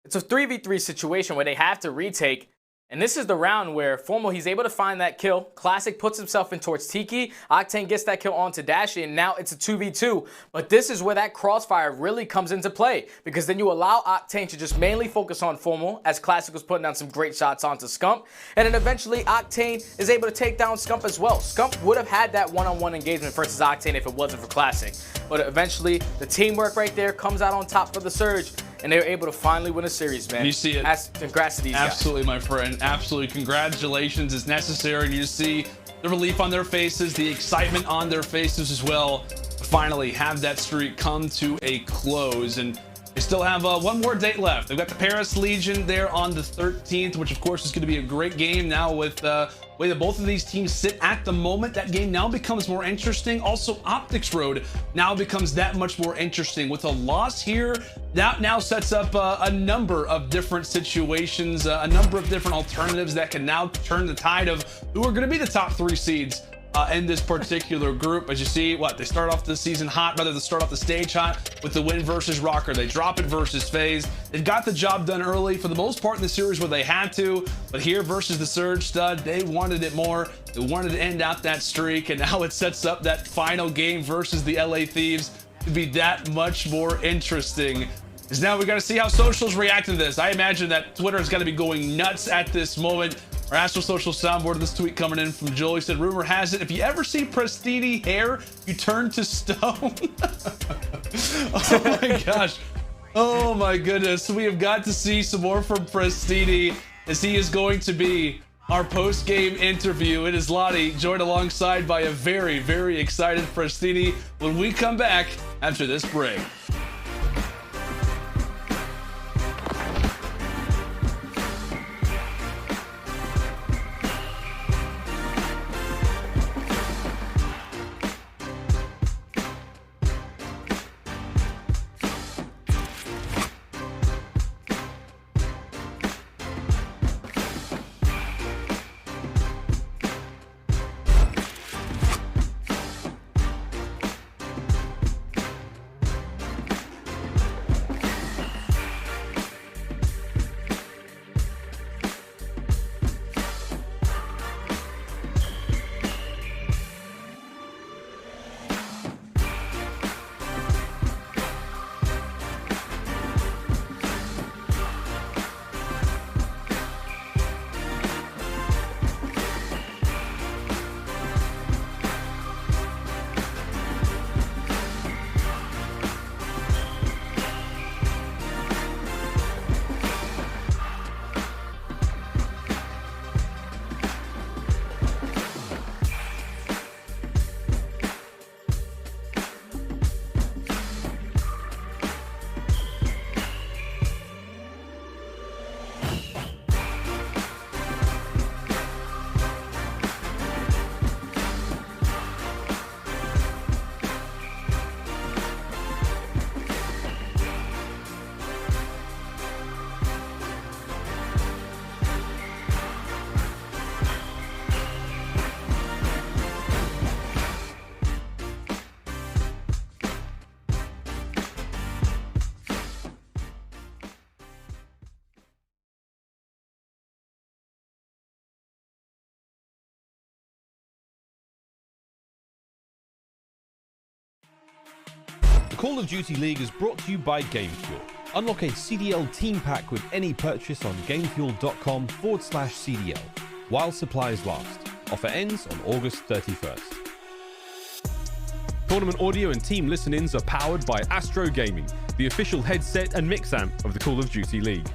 It's a 3v3 situation where they have to retake. And this is the round where Formal, he's able to find that kill. Classic puts himself in towards Tiki. Octane gets that kill onto Dashy, and now it's a 2v2. But this is where that crossfire really comes into play, because then you allow Octane to just mainly focus on Formal, as Classic was putting down some great shots onto Scump. And then eventually Octane is able to take down Scump as well. Scump would have had that one-on-one engagement versus Octane if it wasn't for Classic. But eventually the teamwork right there comes out on top for the Surge, and they were able to finally win a series, man. You see it. Congrats to these guys. Absolutely, my friend. Absolutely. Congratulations. It's necessary. You see the relief on their faces, the excitement on their faces as well. Finally have that streak come to a close. And they still have one more date left. They've got the Paris Legion there on the 13th, which of course is going to be a great game now with the way that both of these teams sit at the moment. That game now becomes more interesting. Also, OpTic's road now becomes that much more interesting. With a loss here, that now sets up a number of different situations, a number of different alternatives that can now turn the tide of who are going to be the top 3 seeds in this particular group. As you see, they start off the season hot, rather than start off the stage hot with the win versus Røkkr. They drop it versus FaZe. They've got the job done early for the most part in the series where they had to, but here versus the Surge, Stud, they wanted it more. They wanted to end out that streak, and now it sets up that final game versus the LA Thieves to be that much more interesting. Because now we got to see how socials react to this. I imagine that Twitter is going to be going nuts at this moment. Our Astro Social soundboard, this tweet coming in from Joel. He said, rumor has it, if you ever see Prestinni hair, you turn to stone. Oh my gosh. Oh my goodness. We have got to see some more from Prestinni, as he is going to be our post-game interview. It is Lottie, joined alongside by a very, very excited Prestinni when we come back after this break. Call of Duty League is brought to you by GameFuel. Unlock a CDL team pack with any purchase on gamefuel.com/CDL while supplies last. Offer ends on August 31st. Tournament audio and team listen-ins are powered by Astro Gaming, the official headset and mix amp of the Call of Duty League.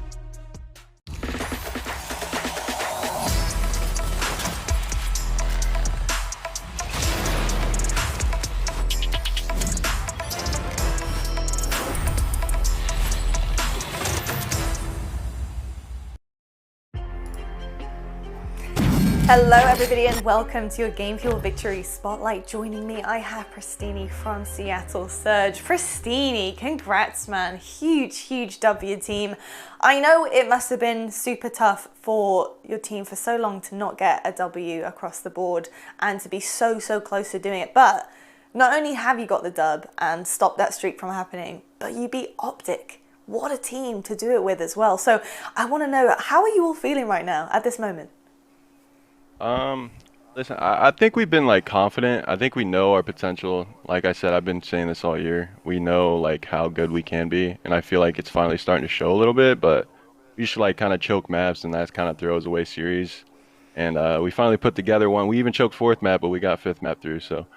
Hello everybody and welcome to your GameFuel Victory Spotlight. Joining me, I have Prestinni from Seattle Surge. Prestinni, congrats man, huge W team. I know it must have been super tough for your team for so long to not get a W across the board and to be so close to doing it, but not only have you got the dub and stopped that streak from happening, but you beat OpTic. What a team to do it with as well. So I want to know, how are you all feeling right now at this moment? Listen, I think we've been like confident. I think we know our potential. Like I said, I've been saying this all year. We know like how good we can be, and I feel like it's finally starting to show a little bit, but we should like kind of choke maps, and that kind of throws away series. And we finally put together one. We even choked 4th map, but we got 5th map through. So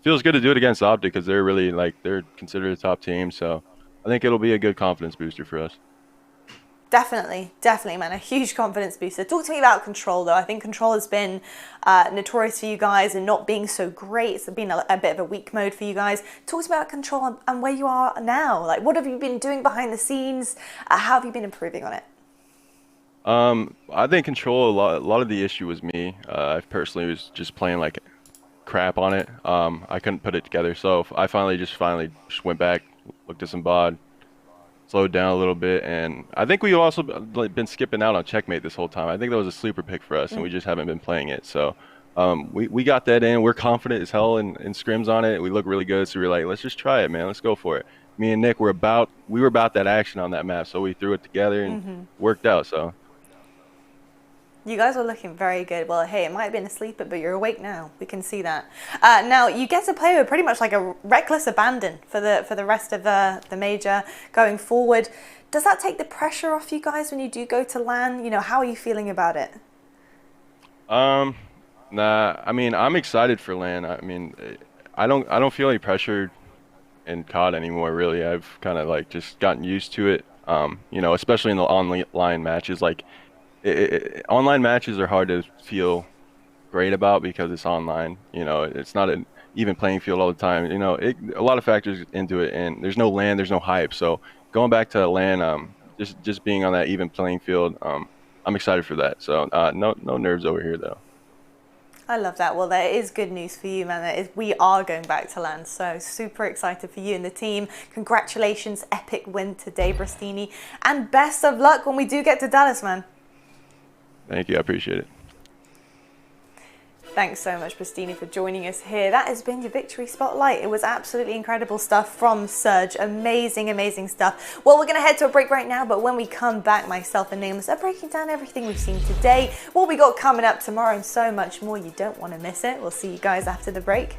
feels good to do it against OpTic because they're really like, they're considered a top team. So I think it'll be a good confidence booster for us. Definitely, man, a huge confidence booster. Talk to me about Control though. I think Control has been notorious for you guys and not being so great. It's been a bit of a weak mode for you guys. Talk to me about Control and where you are now. Like, what have you been doing behind the scenes? How have you been improving on it? I think Control, a lot of the issue was me. I personally was just playing like crap on it. I couldn't put it together. So I finally just went back, looked at some BOD, slowed down a little bit, and I think we've also been skipping out on Checkmate this whole time. I think that was a sleeper pick for us, and we just haven't been playing it. So we got that in. We're confident as hell in scrims on it. We look really good, so we were like, let's just try it, man. Let's go for it. Me and Nick we were about that action on that map, so we threw it together and worked out. So you guys are looking very good. Well, hey, it might have been a sleeper, but you're awake now. We can see that. Now, you get to play with pretty much like a reckless abandon for the rest of the major going forward. Does that take the pressure off you guys when you do go to LAN? You know, how are you feeling about it? Nah, I mean, I'm excited for LAN. I mean, I don't feel any pressure in COD anymore, really. I've kind of like just gotten used to it. You know, especially in the online matches, like online matches are hard to feel great about because it's online. You know, it's not an even playing field all the time. You know, a lot of factors into it, and there's no LAN, there's no hype. So going back to LAN, just being on that even playing field, I'm excited for that. So no nerves over here though. I love that. Well, that is good news for you, man. We are going back to LAN, so super excited for you and the team. Congratulations, epic win today, Prestinni, and best of luck when we do get to Dallas, man. Thank you, I appreciate it. Thanks so much, Prestinni, for joining us here. That has been your Victory Spotlight. It was absolutely incredible stuff from Surge. Amazing stuff. Well, we're going to head to a break right now, but when we come back, myself and Nameless are breaking down everything we've seen today, what we got coming up tomorrow, and so much more. You don't want to miss it. We'll see you guys after the break.